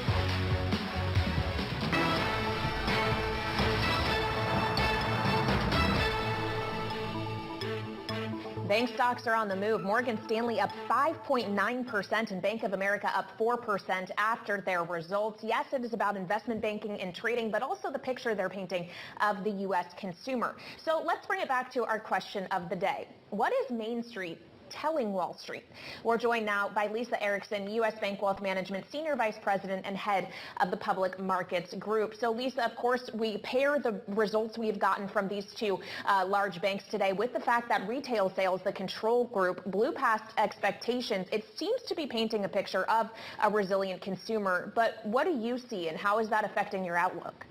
I: Bank stocks are on the move. Morgan Stanley up 5.9% and Bank of America up 4% after their results. Yes, it is about investment banking and trading, but also the picture they're painting of the U.S. consumer. So let's bring it back to our question of the day. What is Main Street telling Wall Street? We're joined now by Lisa Erickson, U.S. Bank Wealth Management Senior Vice President and Head of the Public Markets Group. So Lisa, of course, we pair the results we've gotten from these two large banks today with the fact that retail sales, the control group, blew past expectations. It seems to be painting a picture of a resilient consumer. But what do you see, and how is that affecting your outlook?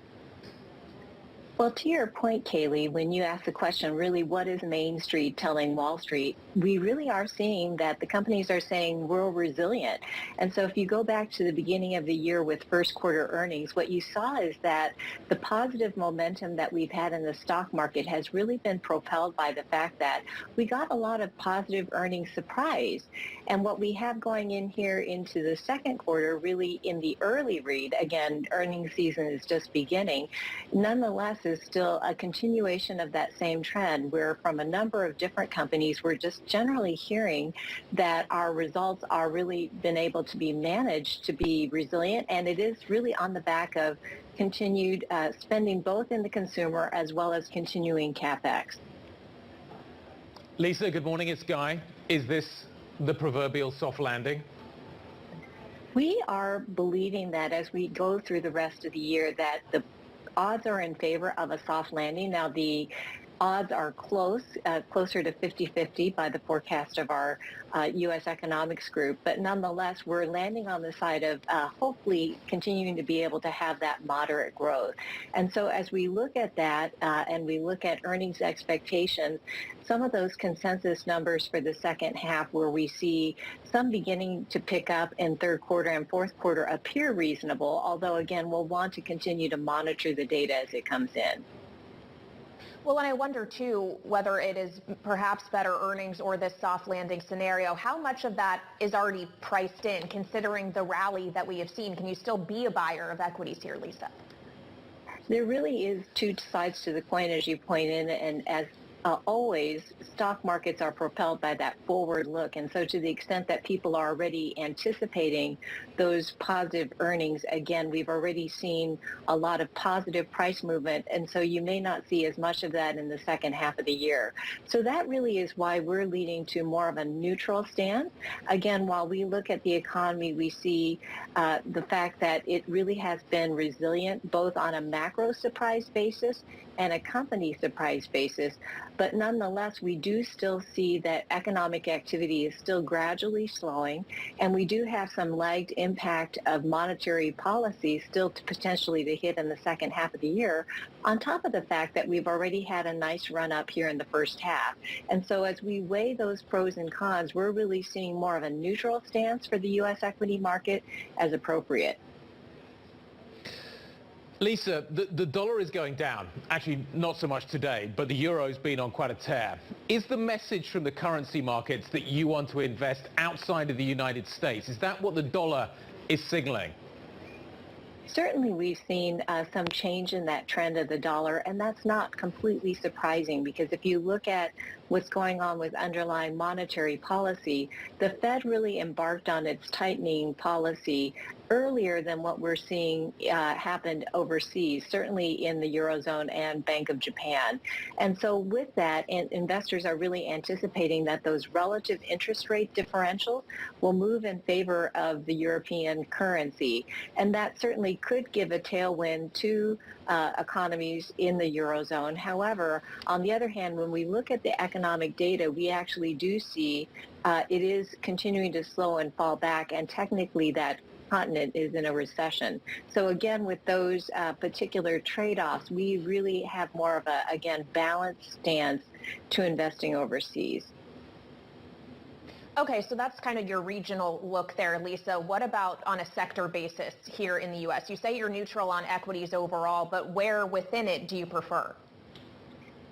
P: Well, to your point, Kaylee, when you ask the question, really, what is Main Street telling Wall Street?
N: we really are seeing that the companies are saying we're resilient. And so if you go back to the beginning of the year with first quarter earnings, what you saw is that the positive momentum that we've had in the stock market has really been propelled by the fact that we got a lot of positive earnings surprise. And what we have going in here into the second quarter, really in the early read, again, earnings season is just beginning, nonetheless is still a continuation of that same trend where from a number of different companies, we're just generally hearing that our results are really been able to be managed to be resilient, and it is really on the back of continued spending both in the consumer as well as continuing CapEx.
J: Lisa, good morning. It's Guy. Is this the proverbial soft landing?
N: We are believing that as we go through the rest of the year that the odds are in favor of a soft landing. Now, the odds are closer to 50-50 by the forecast of our U.S. economics group, but nonetheless, we're landing on the side of hopefully continuing to be able to have that moderate growth. And so as we look at that and we look at earnings expectations, some of those consensus numbers for the second half where we see some beginning to pick up in third quarter and fourth quarter appear reasonable, although again, we'll want to continue to monitor the data as it comes in.
I: Well, and I wonder, too, whether it is perhaps better earnings or this soft landing scenario, how much of that is already priced in, considering the rally that we have seen? Can you still be a buyer of equities here, Lisa?
N: There really is two sides to the coin, as you point in, and as always, stock markets are propelled by that forward look. And so to the extent that people are already anticipating those positive earnings, again, we've already seen a lot of positive price movement. And so you may not see as much of that in the second half of the year. So that really is why we're leading to more of a neutral stance. Again, while we look at the economy, we see the fact that it really has been resilient, both on a macro surprise basis and a company surprise basis. But nonetheless, we do still see that economic activity is still gradually slowing, and we do have some lagged impact of monetary policy still to potentially to hit in the second half of the year, on top of the fact that we've already had a nice run up here in the first half. And so as we weigh those pros and cons, we're really seeing more of a neutral stance for the U.S. equity market as appropriate.
J: Lisa, the dollar is going down. Actually, not so much today, but the euro's been on quite a tear. Is the message from the currency markets that you want to invest outside of the United States? Is that what the dollar is signaling?
N: Certainly, we've seen some change in that trend of the dollar, and that's not completely surprising because if you look at what's going on with underlying monetary policy, the Fed really embarked on its tightening policy earlier than what we're seeing happened overseas, certainly in the Eurozone and Bank of Japan. And so with that, investors are really anticipating that those relative interest rate differentials will move in favor of the European currency. And that certainly could give a tailwind to economies in the Eurozone. However, on the other hand, when we look at the economic data, we actually do see it is continuing to slow and fall back, and technically that continent is in a recession. So again, with those particular trade-offs, we really have more of a, again, balanced stance to investing overseas.
I: Okay, so that's kind of your regional look there, Lisa. What about on a sector basis here in the U.S.? You say you're neutral on equities overall, but where within it do you prefer?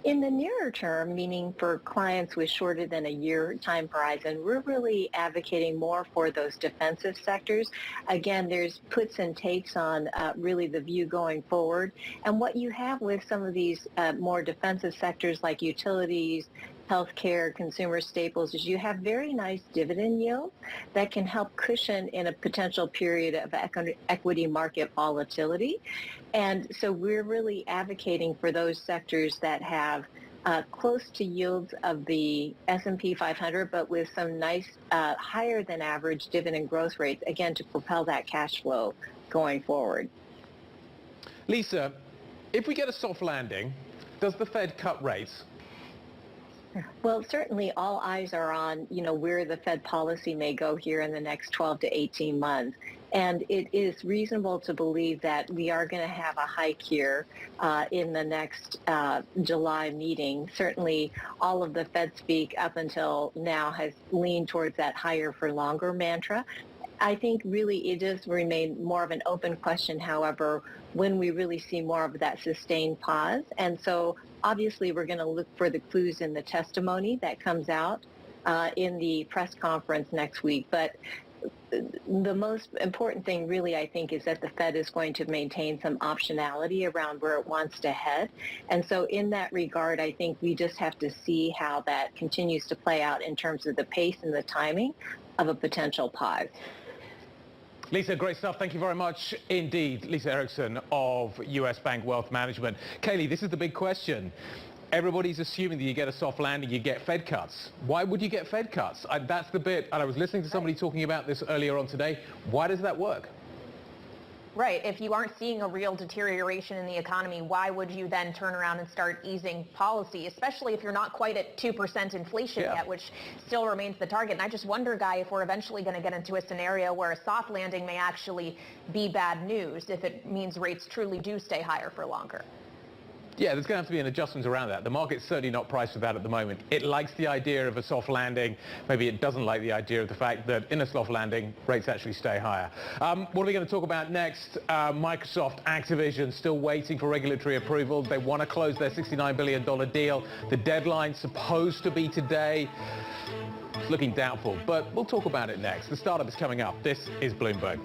N: In the nearer term, meaning for clients with shorter than a year time horizon, we're really advocating more for those defensive sectors. Again, there's puts and takes on really the view going forward. And what you have with some of these more defensive sectors like utilities, healthcare, consumer staples, is you have very nice dividend yields that can help cushion in a potential period of equity market volatility. And so we're really advocating for those sectors that have close to yields of the S&P 500, but with some nice higher than average dividend growth rates, again, to propel that cash flow going forward.
J: Lisa, if we get a soft landing, does the Fed cut rates?
N: Well, certainly all eyes are on, where the Fed policy may go here in the next 12 to 18 months. And it is reasonable to believe that we are going to have a hike here in the next July meeting. Certainly, all of the Fed speak up until now has leaned towards that higher for longer mantra. I think really it does remain more of an open question, however, when we really see more of that sustained pause. And so obviously we're going to look for the clues in the testimony that comes out in the press conference next week. But the most important thing really, I think, is that the Fed is going to maintain some optionality around where it wants to head. And so in that regard, I think we just have to see how that continues to play out in terms of the pace and the timing of a potential pause.
J: Lisa, great stuff. Thank you very much indeed. Lisa Erickson of US Bank Wealth Management. Kaylee, this is the big question. Everybody's assuming that you get a soft landing, you get Fed cuts. Why would you get Fed cuts? That's the bit, and I was listening to somebody talking about this earlier on today. Why does that work?
I: Right. If you aren't seeing a real deterioration in the economy, why would you then turn around and start easing policy, especially if you're not quite at 2% inflation yet, which still remains the target? And I just wonder, Guy, if we're eventually going to get into a scenario where a soft landing may actually be bad news if it means rates truly do stay higher for longer.
J: Yeah, there's going to have to be an adjustment around that. The market's certainly not priced for that at the moment. It likes the idea of a soft landing. Maybe it doesn't like the idea of the fact that in a soft landing, rates actually stay higher. What are we going to talk about next? Microsoft, Activision, still waiting for regulatory approval. They want to close their $69 billion deal. The deadline's supposed to be today. It's looking doubtful, but we'll talk about it next. The startup is coming up. This is Bloomberg.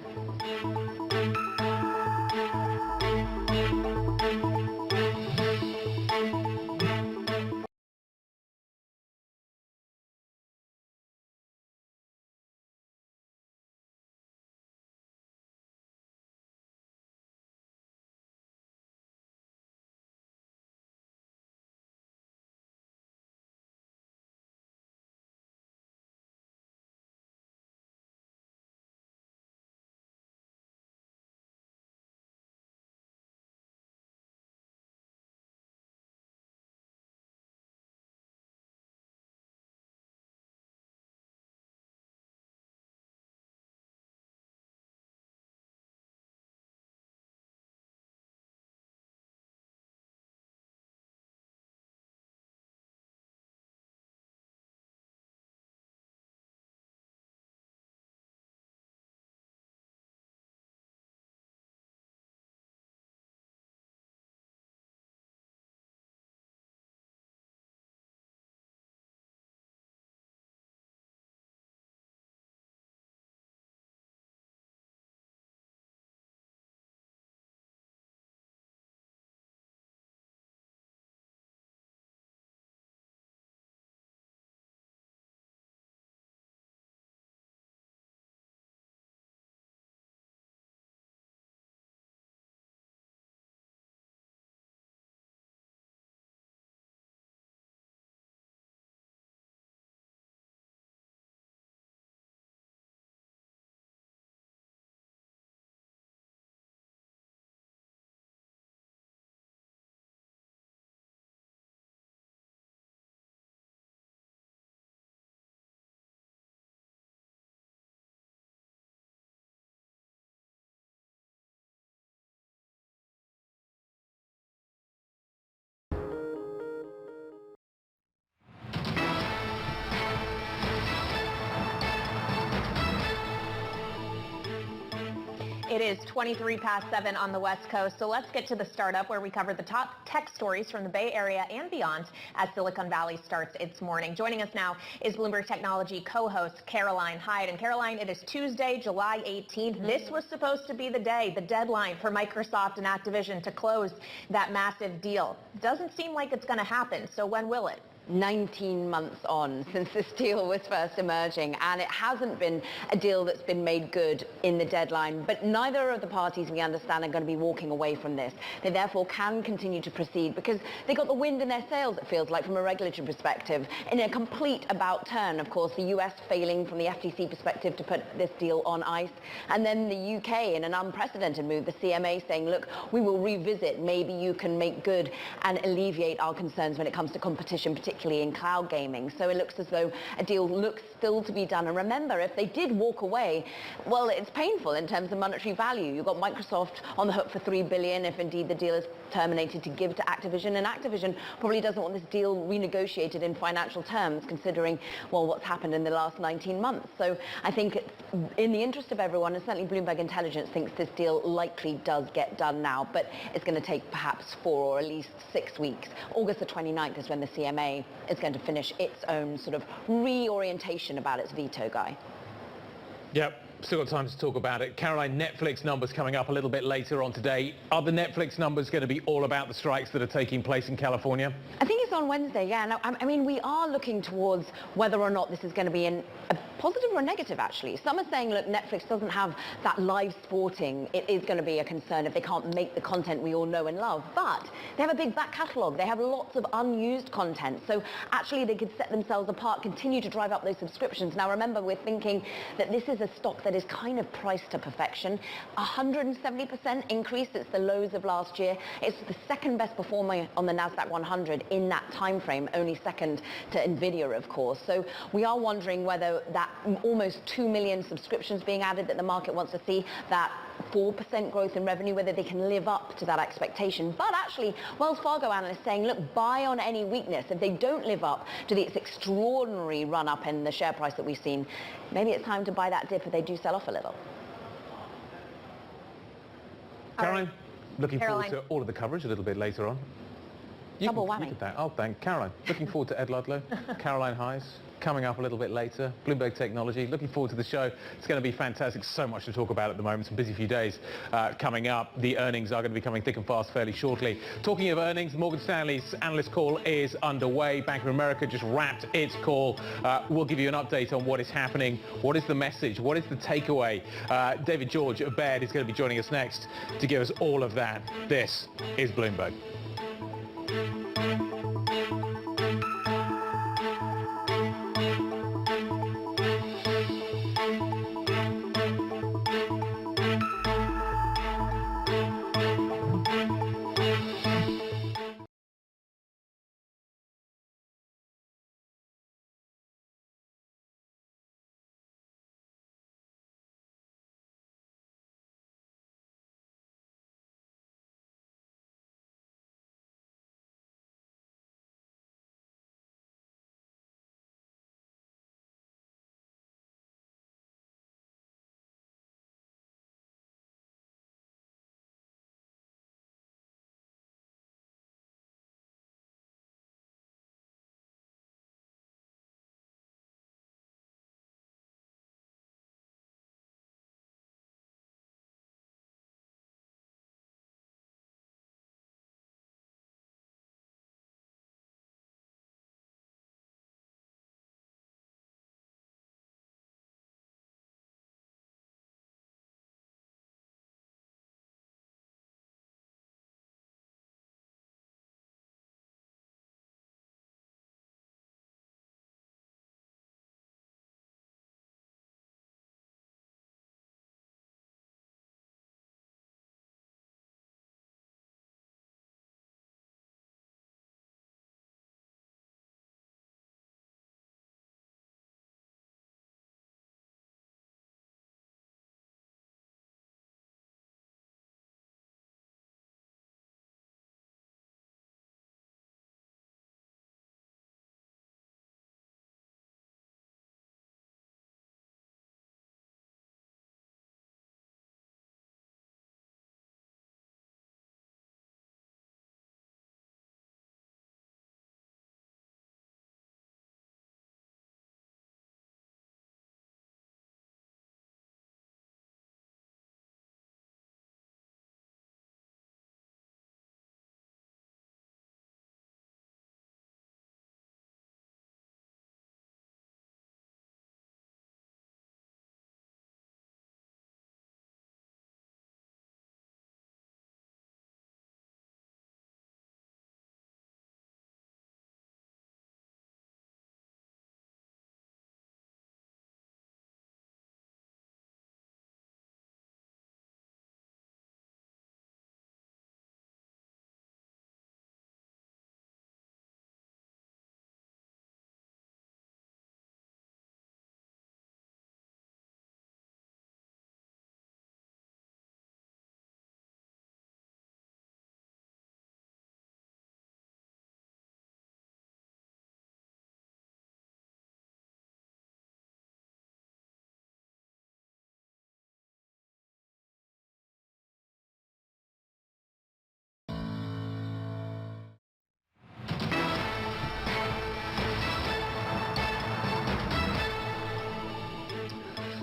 I: It is 23 past 7 on the West Coast, so let's get to the startup where we cover the top tech stories from the Bay Area and beyond as Silicon Valley starts its morning. Joining us now is Bloomberg Technology co-host Caroline Hyde. And Caroline, it is Tuesday, July 18th. This was supposed to be the day, the deadline for Microsoft and Activision to close that massive deal. Doesn't seem like it's going to happen, so when will it?
P: 19 months on since this deal was first emerging, and it hasn't been a deal that's been made good in the deadline, but neither of the parties, we understand, are going to be walking away from this. They therefore can continue to proceed because they got the wind in their sails, it feels like, from a regulatory perspective, in a complete about turn. Of course, the US failing from the FTC perspective to put this deal on ice, and then the UK in an unprecedented move, the CMA saying, look, we will revisit, maybe you can make good and alleviate our concerns when it comes to competition, particularly particularly in cloud gaming. So it looks as though a deal looks still to be done. And remember, if they did walk away, well, it's painful in terms of monetary value. You've got Microsoft on the hook for $3 billion if indeed the deal is terminated to give to Activision, and Activision probably doesn't want this deal renegotiated in financial terms, considering, well, what's happened in the last 19 months. So I think it's in the interest of everyone, and certainly Bloomberg Intelligence thinks this deal likely does get done now, but it's going to take perhaps 4 or at least 6 weeks. August the 29th is when the CMA is going to finish its own sort of reorientation about its veto, Guy.
J: Yep. Still got time to talk about it. Caroline, Netflix numbers coming up a little bit later on today. Are the Netflix numbers going to be all about the strikes that are taking place in California?
P: I think it's on Wednesday, yeah. Now, I mean, we are looking towards whether or not this is going to be a positive or a negative, actually. Some are saying, look, Netflix doesn't have that live sporting. It is going to be a concern if they can't make the content we all know and love. But they have a big back catalogue. They have lots of unused content. So actually, they could set themselves apart, continue to drive up those subscriptions. Now, remember, we're thinking that this is a stock that is kind of priced to perfection. 170% increase since the lows of last year. It's the second best performer on the NASDAQ 100 in that time frame, only second to Nvidia, of course. So we are wondering whether that almost 2 million subscriptions being added that the market wants to see, that 4% growth in revenue, whether they can live up to that expectation. But actually, Wells Fargo analysts saying, look, buy on any weakness. If they don't live up to this extraordinary run-up in the share price that we've seen, maybe it's time to buy that dip if they do sell off a little.
J: Caroline, looking forward to all of the coverage a little bit later on.
P: Double whammy.
J: Oh, thank Caroline. Looking forward to Ed Ludlow, Caroline Hayes, coming up a little bit later. Bloomberg Technology. Looking forward to the show. It's going to be fantastic. So much to talk about at the moment. Some busy few days coming up. The earnings are going to be coming thick and fast fairly shortly. Talking of earnings, Morgan Stanley's analyst call is underway. Bank of America just wrapped its call. We'll give you an update on what is happening. What is the message? What is the takeaway? David George of Baird is going to be joining us next to give us all of that. This is Bloomberg.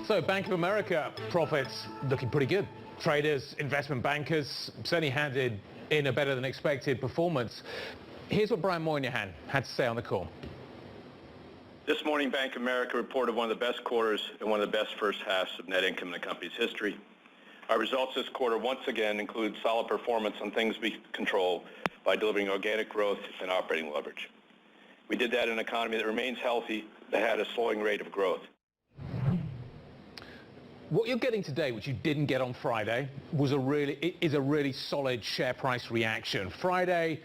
J: So Bank of America profits looking pretty good. Traders, investment bankers certainly handed in a better than expected performance. Here's what Brian Moynihan had to say on the call.
Q: This morning, Bank of America reported one of the best quarters and one of the best first halves of net income in the company's history. Our results this quarter once again include solid performance on things we control by delivering organic growth and operating leverage. We did that in an economy that remains healthy but had a slowing rate of growth.
J: What you're getting today, which you didn't get on Friday, is a really solid share price reaction. Friday,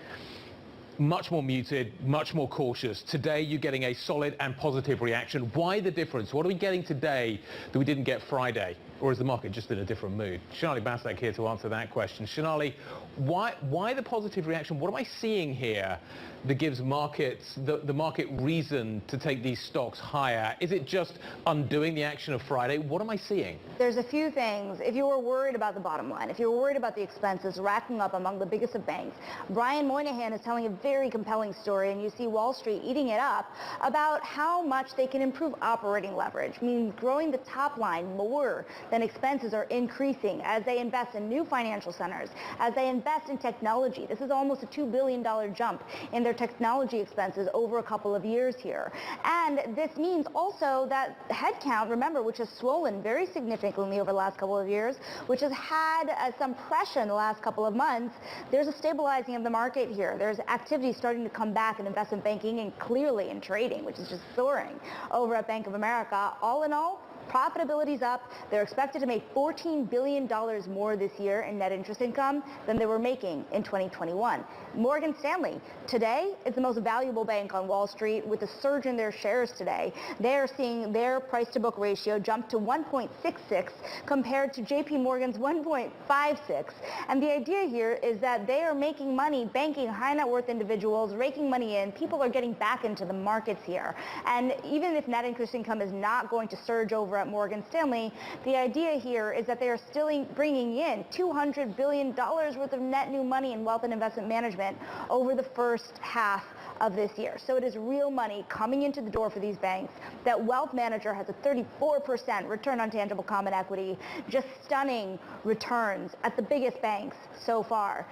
J: much more muted, much more cautious. Today, you're getting a solid and positive reaction. Why the difference? What are we getting today that we didn't get Friday? Or is the market just in a different mood? Sonali Basak here to answer that question. Sonali, why the positive reaction? What am I seeing here that gives markets, the market reason to take these stocks higher? Is it just undoing the action of Friday? What am I seeing?
D: There's a few things. If you were worried about the bottom line, if you were worried about the expenses racking up among the biggest of banks, Brian Moynihan is telling a very compelling story, and you see Wall Street eating it up about how much they can improve operating leverage, meaning growing the top line more than expenses are increasing as they invest in new financial centers, as they invest in technology. This is almost a $2 billion jump in their technology expenses over a couple of years here. And this means also that headcount, remember, which has swollen very significantly over the last couple of years, which has had some pressure in the last couple of months, there's a stabilizing of the market here. There's activity starting to come back in investment banking and clearly in trading, which is just soaring over at Bank of America. All in all, profitability's up. They're expected to make $14 billion more this year in net interest income than they were making in 2021. Morgan Stanley today is the most valuable bank on Wall Street with a surge in their shares today. They are seeing their price to book ratio jump to 1.66 compared to JP Morgan's 1.56. And the idea here is that they are making money banking high net worth individuals, raking money in. People are getting back into the markets here. And even if net interest income is not going to surge over at Morgan Stanley, the idea here is that they are still bringing in $200 billion worth of net new money in wealth and investment management over the first half of this year. So it is real money coming into the door for these banks. That wealth manager has a 34% return on tangible common equity, just stunning returns at the biggest banks so far.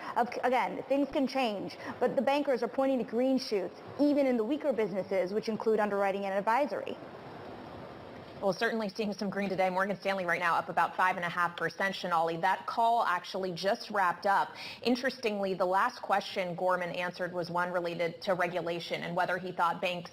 D: Again, things can change, but the bankers are pointing to green shoots, even in the weaker businesses, which include underwriting and advisory.
I: Well, certainly seeing some green today. Morgan Stanley right now up about 5.5%, Sonali. That call actually just wrapped up. Interestingly, the last question Gorman answered was one related to regulation and whether he thought banks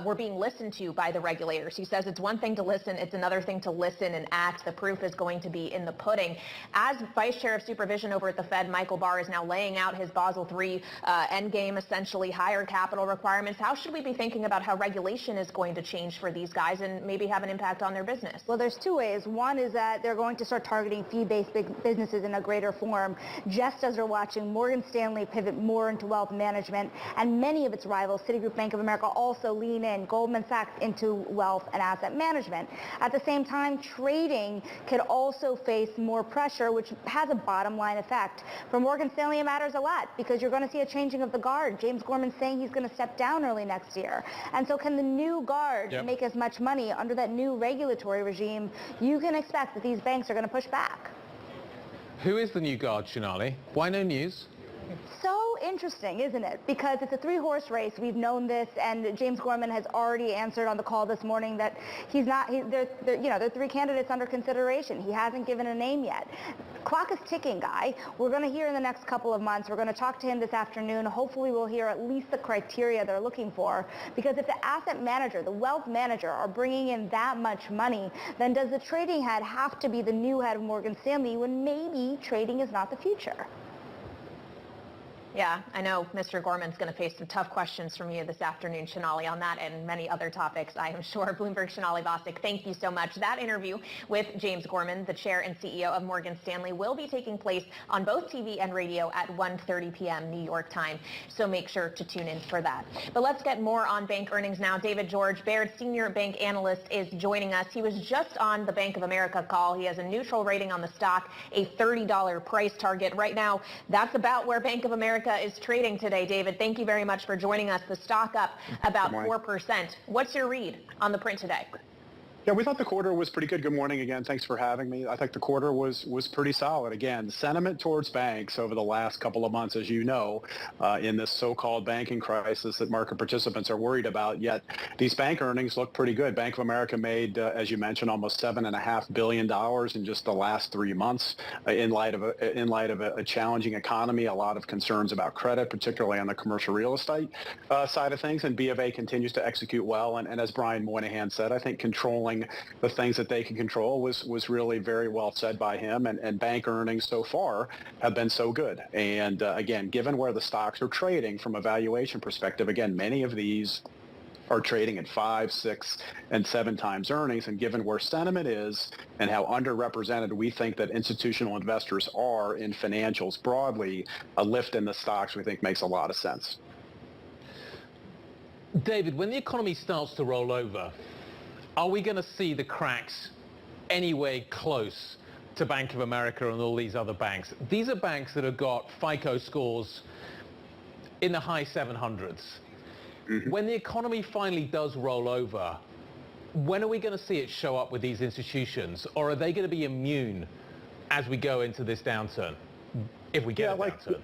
I: were being listened to by the regulators. He says it's one thing to listen, it's another thing to listen and act. The proof is going to be in the pudding. As Vice Chair of Supervision over at the Fed, Michael Barr is now laying out his Basel III endgame, essentially higher capital requirements. How should we be thinking about how regulation is going to change for these guys and maybe have an impact on their business?
D: Well, there's two ways. One is that they're going to start targeting fee-based businesses in a greater form, just as we're watching Morgan Stanley pivot more into wealth management, and many of its rivals, Citigroup, Bank of America, also lean in, Goldman Sachs into wealth and asset management. At the same time, trading could also face more pressure, which has a bottom line effect. For Morgan Stanley, it matters a lot because you're going to see a changing of the guard. James Gorman's saying he's going to step down early next year. And so can the new guard make as much money under that new regulatory regime? You can expect that these banks are going to push back.
J: Who is the new guard, Sonali? Why no news?
D: So interesting, isn't it? Because it's a three-horse race. We've known this, and James Gorman has already answered on the call this morning that he's not. There are three candidates under consideration. He hasn't given a name yet. Clock is ticking, Guy. We're going to hear in the next couple of months. We're going to talk to him this afternoon. Hopefully, we'll hear at least the criteria they're looking for. Because if the asset manager, the wealth manager, are bringing in that much money, then does the trading head have to be the new head of Morgan Stanley when maybe trading is not the future?
I: Yeah, I know Mr. Gorman's going to face some tough questions from you this afternoon, Sonali, on that and many other topics, I am sure. Bloomberg Sonali Basak, thank you so much. That interview with James Gorman, the chair and CEO of Morgan Stanley, will be taking place on both TV and radio at 1:30 p.m. New York time, so make sure to tune in for that. But let's get more on bank earnings now. David George, Baird's senior bank analyst, is joining us. He was just on the Bank of America call. He has a neutral rating on the stock, a $30 price target. Right now, that's about where Bank of America is trading today. David, thank you very much for joining us. The stock up about 4%. What's your read on the print today?
M: Yeah, we thought the quarter was pretty good. Good morning again. Thanks for having me. I think the quarter was pretty solid. Again, sentiment towards banks over the last couple of months, as you know, in this so-called banking crisis that market participants are worried about. Yet these bank earnings look pretty good. Bank of America made, as you mentioned, almost $7.5 billion in just the last 3 months. In light of a challenging economy, a lot of concerns about credit, particularly on the commercial real estate side of things. And B of A continues to execute well. And as Brian Moynihan said, I think controlling the things that they can control was really very well said by him, and bank earnings so far have been so good. And again, given where the stocks are trading from a valuation perspective, again, many of these are trading at 5, 6, and 7 times earnings, and given where sentiment is and how underrepresented we think that institutional investors are in financials broadly, a lift in the stocks we think makes a lot of sense.
J: David, when the economy starts to roll over, are we going to see the cracks anyway close to Bank of America and all these other banks? These are banks that have got FICO scores in the high 700s. Mm-hmm. When the economy finally does roll over, when are we going to see it show up with these institutions? Or are they going to be immune as we go into this downturn, if we get a downturn?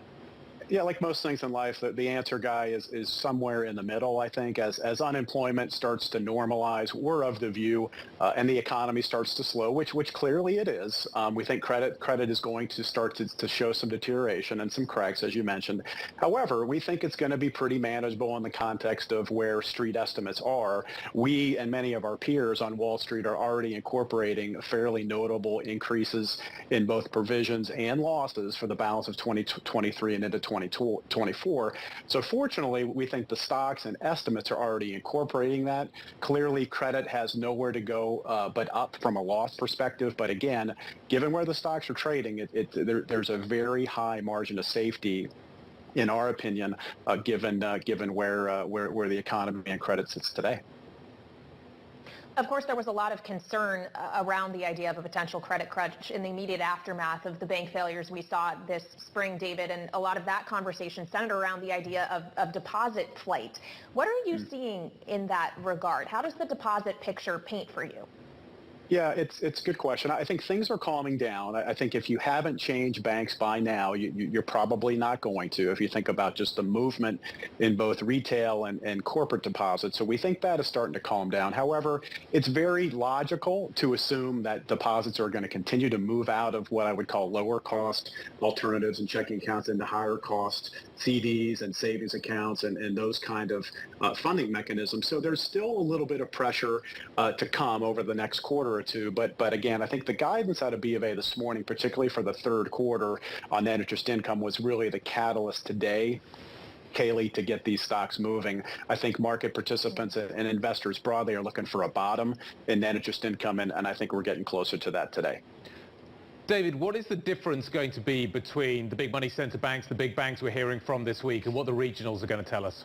M: Yeah, like most things in life, the answer, Guy, is somewhere in the middle, I think. As unemployment starts to normalize, we're of the view, and the economy starts to slow, which clearly it is. We think credit is going to start to show some deterioration and some cracks, as you mentioned. However, we think it's going to be pretty manageable in the context of where street estimates are. We and many of our peers on Wall Street are already incorporating fairly notable increases in both provisions and losses for the balance of 2023 and into 2024. So fortunately, we think the stocks and estimates are already incorporating that. Clearly, credit has nowhere to go but up from a loss perspective. But again, given where the stocks are trading, there's a very high margin of safety, in our opinion, given where the economy and credit sits today.
I: Of course, there was a lot of concern around the idea of a potential credit crunch in the immediate aftermath of the bank failures we saw this spring, David, and a lot of that conversation centered around the idea of deposit flight. What are you seeing in that regard? How does the deposit picture paint for you?
M: Yeah, it's a good question. I think things are calming down. I think if you haven't changed banks by now, you're probably not going to, if you think about just the movement in both retail and corporate deposits. So we think that is starting to calm down. However, it's very logical to assume that deposits are going to continue to move out of what I would call lower cost alternatives and checking accounts into higher cost CDs and savings accounts and those kind of funding mechanisms. So there's still a little bit of pressure to come over the next quarter or two. But again, I think the guidance out of B of A this morning, particularly for the third quarter on net interest income, was really the catalyst today, Kaylee, to get these stocks moving. I think market participants and investors broadly are looking for a bottom in net interest income, and I think we're getting closer to that today.
J: David, what is the difference going to be between the big money center banks, the big banks we're hearing from this week, and what the regionals are going to tell us?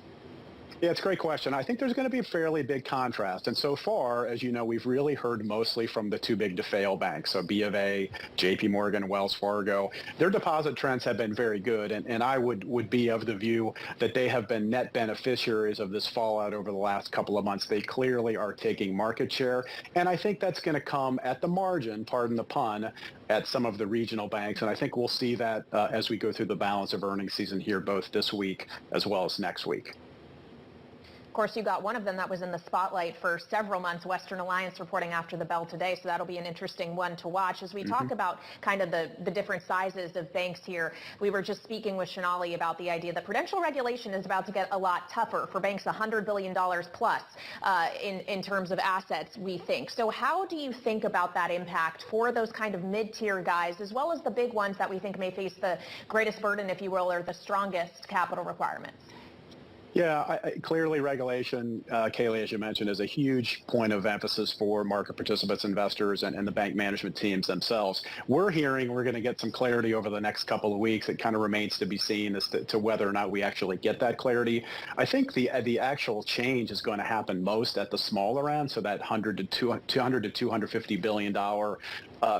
M: Yeah, it's a great question. I think there's going to be a fairly big contrast. And so far, as you know, we've really heard mostly from the too big to fail banks. So B of A, JP Morgan, Wells Fargo. Their deposit trends have been very good. And I would be of the view that they have been net beneficiaries of this fallout over the last couple of months. They clearly are taking market share. And I think that's going to come at the margin, pardon the pun, at some of the regional banks. And I think we'll see that as we go through the balance of earnings season here, both this week as well as next week.
I: Of course, you got one of them that was in the spotlight for several months, Western Alliance, reporting after the bell today, so that'll be an interesting one to watch. As we talk about kind of the different sizes of banks here, we were just speaking with Shanali about the idea that prudential regulation is about to get a lot tougher for banks $100 billion plus in terms of assets, we think. So how do you think about that impact for those kind of mid-tier guys, as well as the big ones that we think may face the greatest burden, if you will, or the strongest capital requirements?
M: Yeah, clearly regulation, Kaylee, as you mentioned, is a huge point of emphasis for market participants, investors, and the bank management teams themselves. We're hearing we're going to get some clarity over the next couple of weeks. It kind of remains to be seen as to whether or not we actually get that clarity. I think the actual change is going to happen most at the smaller end, so that $100 to $250 billion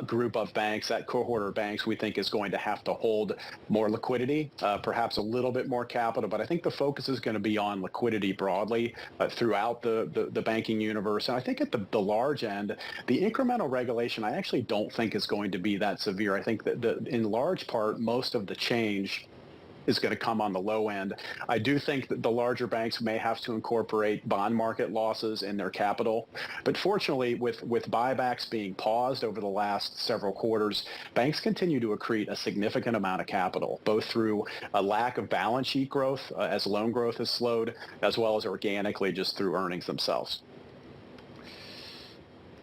M: group of banks, that cohort of banks, we think is going to have to hold more liquidity, perhaps a little bit more capital. But I think the focus is going to be on liquidity broadly throughout the banking universe. And I think at the large end, the incremental regulation, I actually don't think is going to be that severe. I think that in large part, most of the change is going to come on the low end. I do think that the larger banks may have to incorporate bond market losses in their capital. But fortunately, with buybacks being paused over the last several quarters, banks continue to accrete a significant amount of capital, both through a lack of balance sheet growth as loan growth has slowed, as well as organically just through earnings themselves.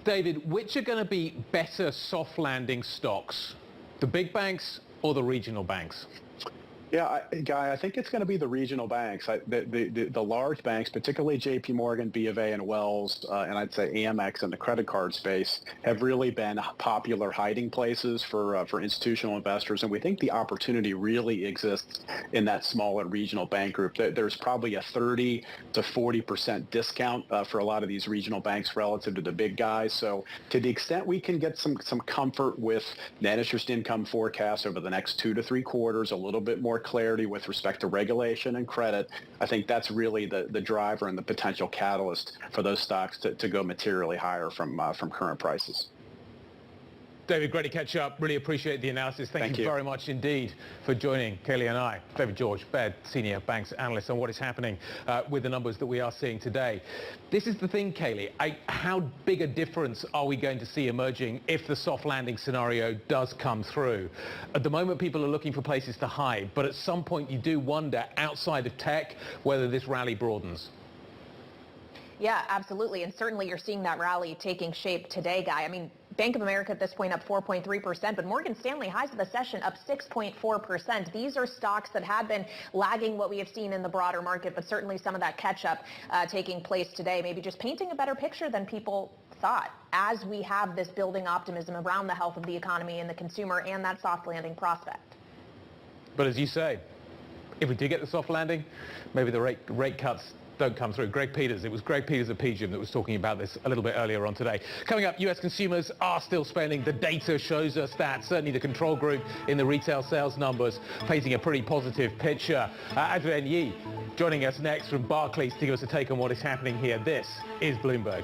J: David, which are going to be better soft landing stocks, the big banks or the regional banks?
M: Yeah, Guy, I think it's going to be the regional banks. The large banks, particularly J.P. Morgan, B of A, and Wells, and I'd say Amex in the credit card space, have really been popular hiding places for institutional investors. And we think the opportunity really exists in that smaller regional bank group. There's probably a 30 to 40% discount for a lot of these regional banks relative to the big guys. So to the extent we can get some comfort with net interest income forecasts over the next 2 to 3 quarters, a little bit more clarity with respect to regulation and credit, I think that's really the driver and the potential catalyst for those stocks to go materially higher from current prices.
J: David, great to catch up. Really appreciate the analysis. Thank you very much indeed for joining Kaylee and I. David George, Baird Senior Banks Analyst, on what is happening with the numbers that we are seeing today. This is the thing, Kaylee. How big a difference are we going to see emerging if the soft landing scenario does come through? At the moment, people are looking for places to hide, but at some point you do wonder, outside of tech, whether this rally broadens.
I: Yeah, absolutely. And certainly you're seeing that rally taking shape today, Guy. I mean, Bank of America at this point up 4.3%, but Morgan Stanley highs of the session up 6.4%. These are stocks that had been lagging what we have seen in the broader market, but certainly some of that catch-up taking place today, maybe just painting a better picture than people thought as we have this building optimism around the health of the economy and the consumer and that soft landing prospect.
J: But as you say, if we do get the soft landing, maybe the rate cuts don't come through. Greg Peters, it was Greg Peters of PGIM that was talking about this a little bit earlier on today. Coming up, US consumers are still spending. The data shows us that. Certainly the control group in the retail sales numbers painting a pretty positive picture. Adrienne Yee joining us next from Barclays to give us a take on what is happening here. This is Bloomberg.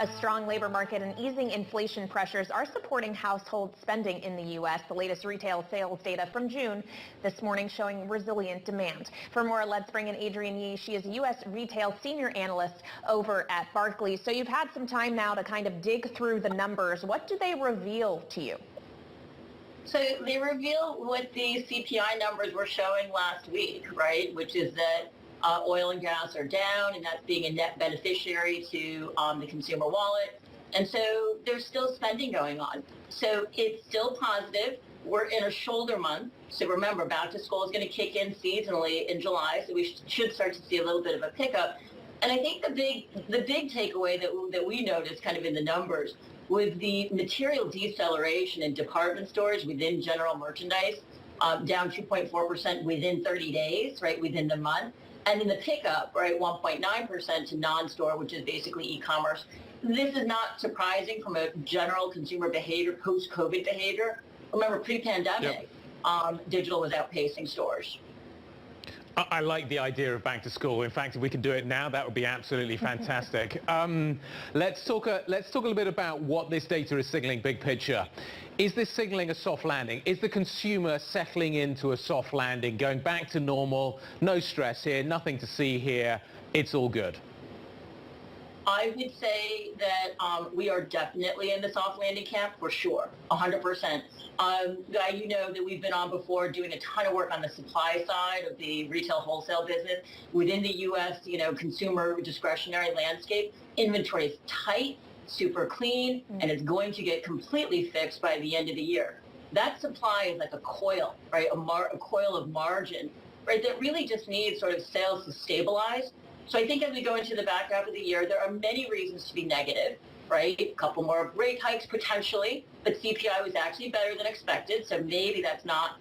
I: A strong labor market and easing inflation pressures are supporting household spending in the U.S. The latest retail sales data from June this morning showing resilient demand. For more, let's bring in Adrienne Yee. She is a U.S. retail senior analyst over at Barclays. So you've had some time now to kind of dig through the numbers. What do they reveal to you?
R: So they reveal what the CPI numbers were showing last week, right, which is that oil and gas are down, and that's being a net beneficiary to the consumer wallet. And so there's still spending going on. So it's still positive. We're in a shoulder month. So remember, back to school is going to kick in seasonally in July, so we should start to see a little bit of a pickup. And I think the big takeaway that we noticed kind of in the numbers was the material deceleration in department stores within general merchandise, down 2.4% within 30 days, right, within the month. And in the pickup, right, 1.9% to non-store, which is basically e-commerce. This is not surprising from a general consumer behavior, post-COVID behavior. Remember, pre-pandemic, digital was outpacing stores.
J: I like the idea of back to school. In fact, if we could do it now, that would be absolutely fantastic. Let's talk a little bit about what this data is signaling big picture. Is this signaling a soft landing? Is the consumer settling into a soft landing, going back to normal, no stress here, nothing to see here, it's all good?
R: I would say that we are definitely in the soft landing camp for sure, 100%. Guy, you know that we've been on before doing a ton of work on the supply side of the retail wholesale business. Within the U.S., consumer discretionary landscape, inventory is tight, super clean, and it's going to get completely fixed by the end of the year. That supply is like a coil, right? A coil of margin, right? That really just needs sort of sales to stabilize. So I think as we go into the back half of the year, there are many reasons to be negative, right? A couple more rate hikes potentially, but CPI was actually better than expected, so maybe that's not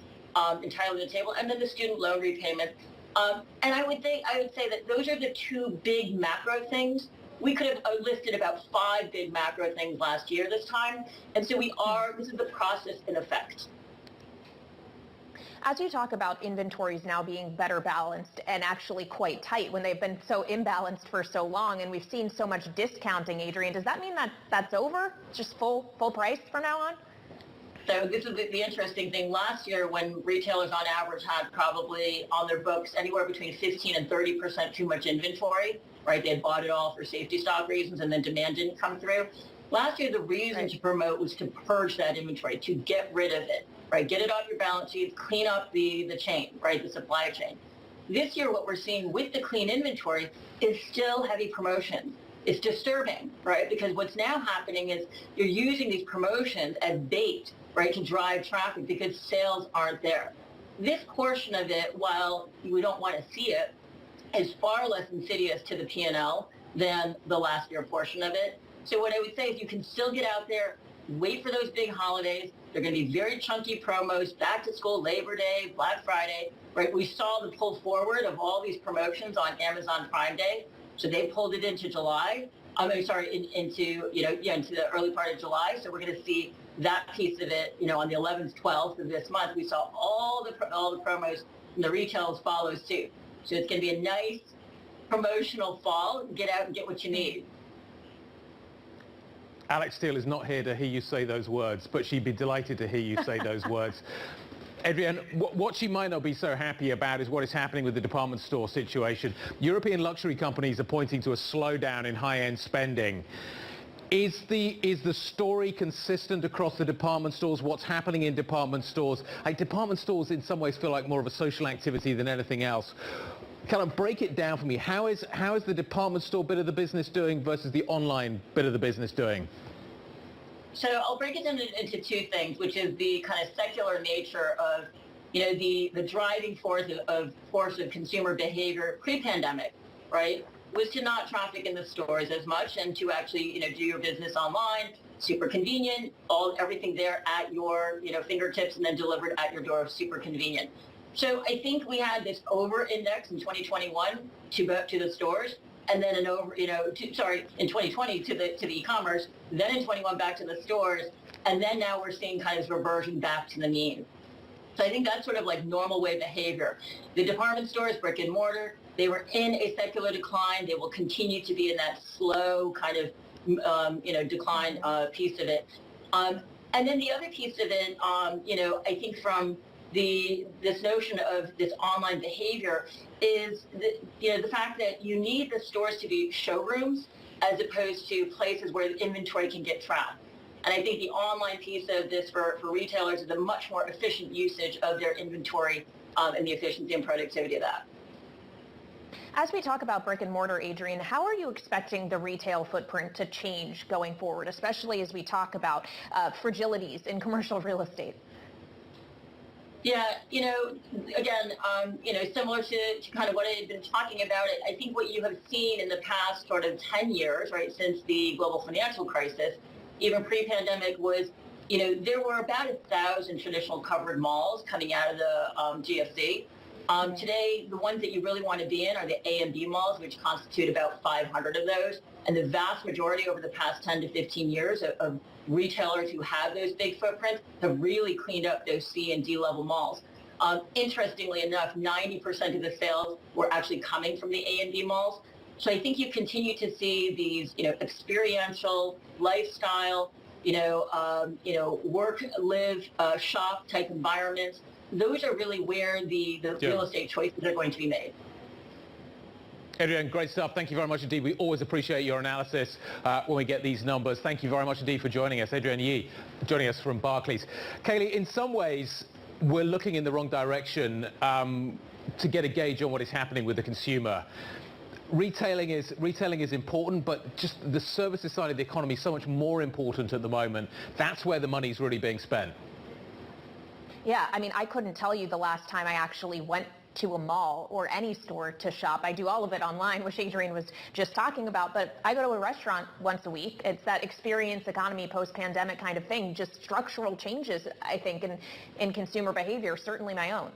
R: entirely on the table. And then the student loan repayment. And I would say that those are the two big macro things. We could have listed about 5 big macro things last year this time, and so this is the process in effect.
I: As you talk about inventories now being better balanced and actually quite tight when they've been so imbalanced for so long, and we've seen so much discounting, Adrienne, does that mean that that's over? Just full price from now on?
R: So this is the interesting thing. Last year, when retailers on average had probably on their books anywhere between 15 and 30% too much inventory, right? They had bought it all for safety stock reasons, and then demand didn't come through. Last year, the reason to promote was to purge that inventory, to get rid of it, right? Get it off your balance sheets, clean up the chain, right? The supply chain. This year, what we're seeing with the clean inventory is still heavy promotions. It's disturbing, right? Because what's now happening is you're using these promotions as bait, right, to drive traffic because sales aren't there. This portion of it, while we don't want to see it, is far less insidious to the P&L than the last year portion of it. So what I would say is you can still get out there, wait for those big holidays. They're going to be very chunky promos, back to school, Labor Day, Black Friday, right? We saw the pull forward of all these promotions on Amazon Prime Day. So they pulled it into July. Into the early part of July. So we're going to see that piece of it, on the 11th, 12th of this month. We saw all the promos, and the retailers follow suit. So it's going to be a nice promotional fall. Get out and get what you need.
J: Alex Steele is not here to hear you say those words, but she'd be delighted to hear you say those words. Adrienne, what she might not be so happy about is what is happening with the department store situation. European luxury companies are pointing to a slowdown in high-end spending. Is the story consistent across the department stores? What's happening in department stores? Like, department stores in some ways feel like more of a social activity than anything else. Kind of break it down for me. How is the department store bit of the business doing versus the online bit of the business doing?
R: So I'll break it down into two things, which is the kind of secular nature of, the driving force of consumer behavior pre-pandemic, right, was to not traffic in the stores as much and to actually, do your business online, super convenient, everything there at your, fingertips and then delivered at your door, super convenient. So I think we had this over-index in 2021 to the stores, and then in 2020 to the e-commerce, then in 21 back to the stores, and then now we're seeing kind of reversion back to the mean. So I think that's sort of like normal way behavior. The department stores, brick and mortar, they were in a secular decline. They will continue to be in that slow kind of decline piece of it. And then the other piece of it, I think from this notion of this online behavior is the fact that you need the stores to be showrooms as opposed to places where the inventory can get trapped. And I think the online piece of this for retailers is a much more efficient usage of their inventory and the efficiency and productivity of that.
I: As we talk about brick and mortar, Adrienne, how are you expecting the retail footprint to change going forward, especially as we talk about fragilities in commercial real estate?
R: Yeah, again, similar to kind of what I had been talking about, I think what you have seen in the past sort of 10 years, right, since the global financial crisis, even pre-pandemic was, there were about 1,000 traditional covered malls coming out of the GFC. Today, the ones that you really want to be in are the A and B malls, which constitute about 500 of those. And the vast majority over the past 10 to 15 years of retailers who have those big footprints have really cleaned up those C and D level malls. Interestingly enough, 90% of the sales were actually coming from the A and B malls. So I think you continue to see these, experiential, lifestyle, work, live, shop type environments. Those are really where the real estate choices are going to be made.
J: Adrienne, great stuff. Thank you very much indeed. We always appreciate your analysis when we get these numbers. Thank you very much indeed for joining us. Adrienne Yee, joining us from Barclays. Kayleigh, in some ways, we're looking in the wrong direction to get a gauge on what is happening with the consumer. Retailing is important, but just the services side of the economy is so much more important at the moment. That's where the money's really being spent.
I: Yeah, I mean, I couldn't tell you the last time I actually went to a mall or any store to shop. I do all of it online, which Adrienne was just talking about, but I go to a restaurant once a week. It's that experience economy post-pandemic kind of thing, just structural changes, I think, in consumer behavior, certainly my own.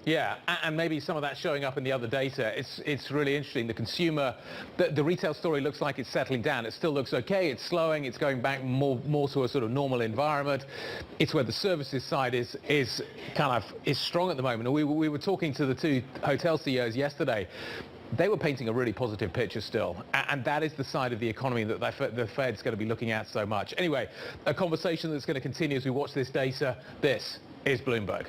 J: Yeah, and maybe some of that showing up in the other data. It's really interesting. The consumer, the retail story looks like it's settling down. It still looks okay. It's slowing. It's going back more to a sort of normal environment. It's where the services side is strong at the moment. And we were talking to the two hotel CEOs yesterday. They were painting a really positive picture still. And that is the side of the economy that the Fed's going to be looking at so much. Anyway, a conversation that's going to continue as we watch this data. This is Bloomberg.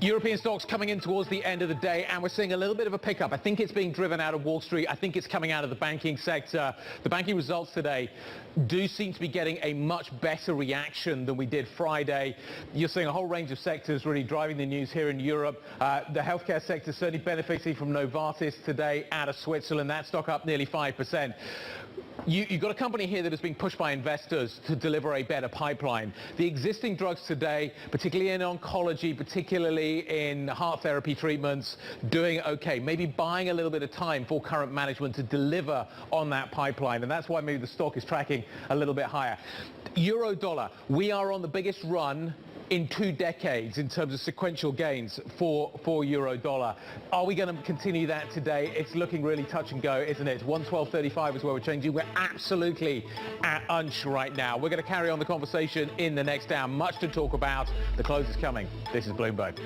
J: European stocks coming in towards the end of the day, and we're seeing a little bit of a pickup. I think it's being driven out of Wall Street. I think it's coming out of the banking sector. The banking results today do seem to be getting a much better reaction than we did Friday. You're seeing a whole range of sectors really driving the news here in Europe. The healthcare sector certainly benefiting from Novartis today out of Switzerland. That stock up nearly 5%. You've got a company here that is being pushed by investors to deliver a better pipeline. The existing drugs today, particularly in oncology, particularly in heart therapy treatments, doing okay. Maybe buying a little bit of time for current management to deliver on that pipeline. And that's why maybe the stock is tracking a little bit higher. Euro dollar, we are on the biggest run in 2 decades in terms of sequential gains for euro dollar. Are we going to continue that today? It's looking really touch and go, isn't it? 112.35 is where we're changing. We're absolutely at unch right now. We're going to carry on the conversation in the next hour. Much to talk about. The close is coming. This is Bloomberg.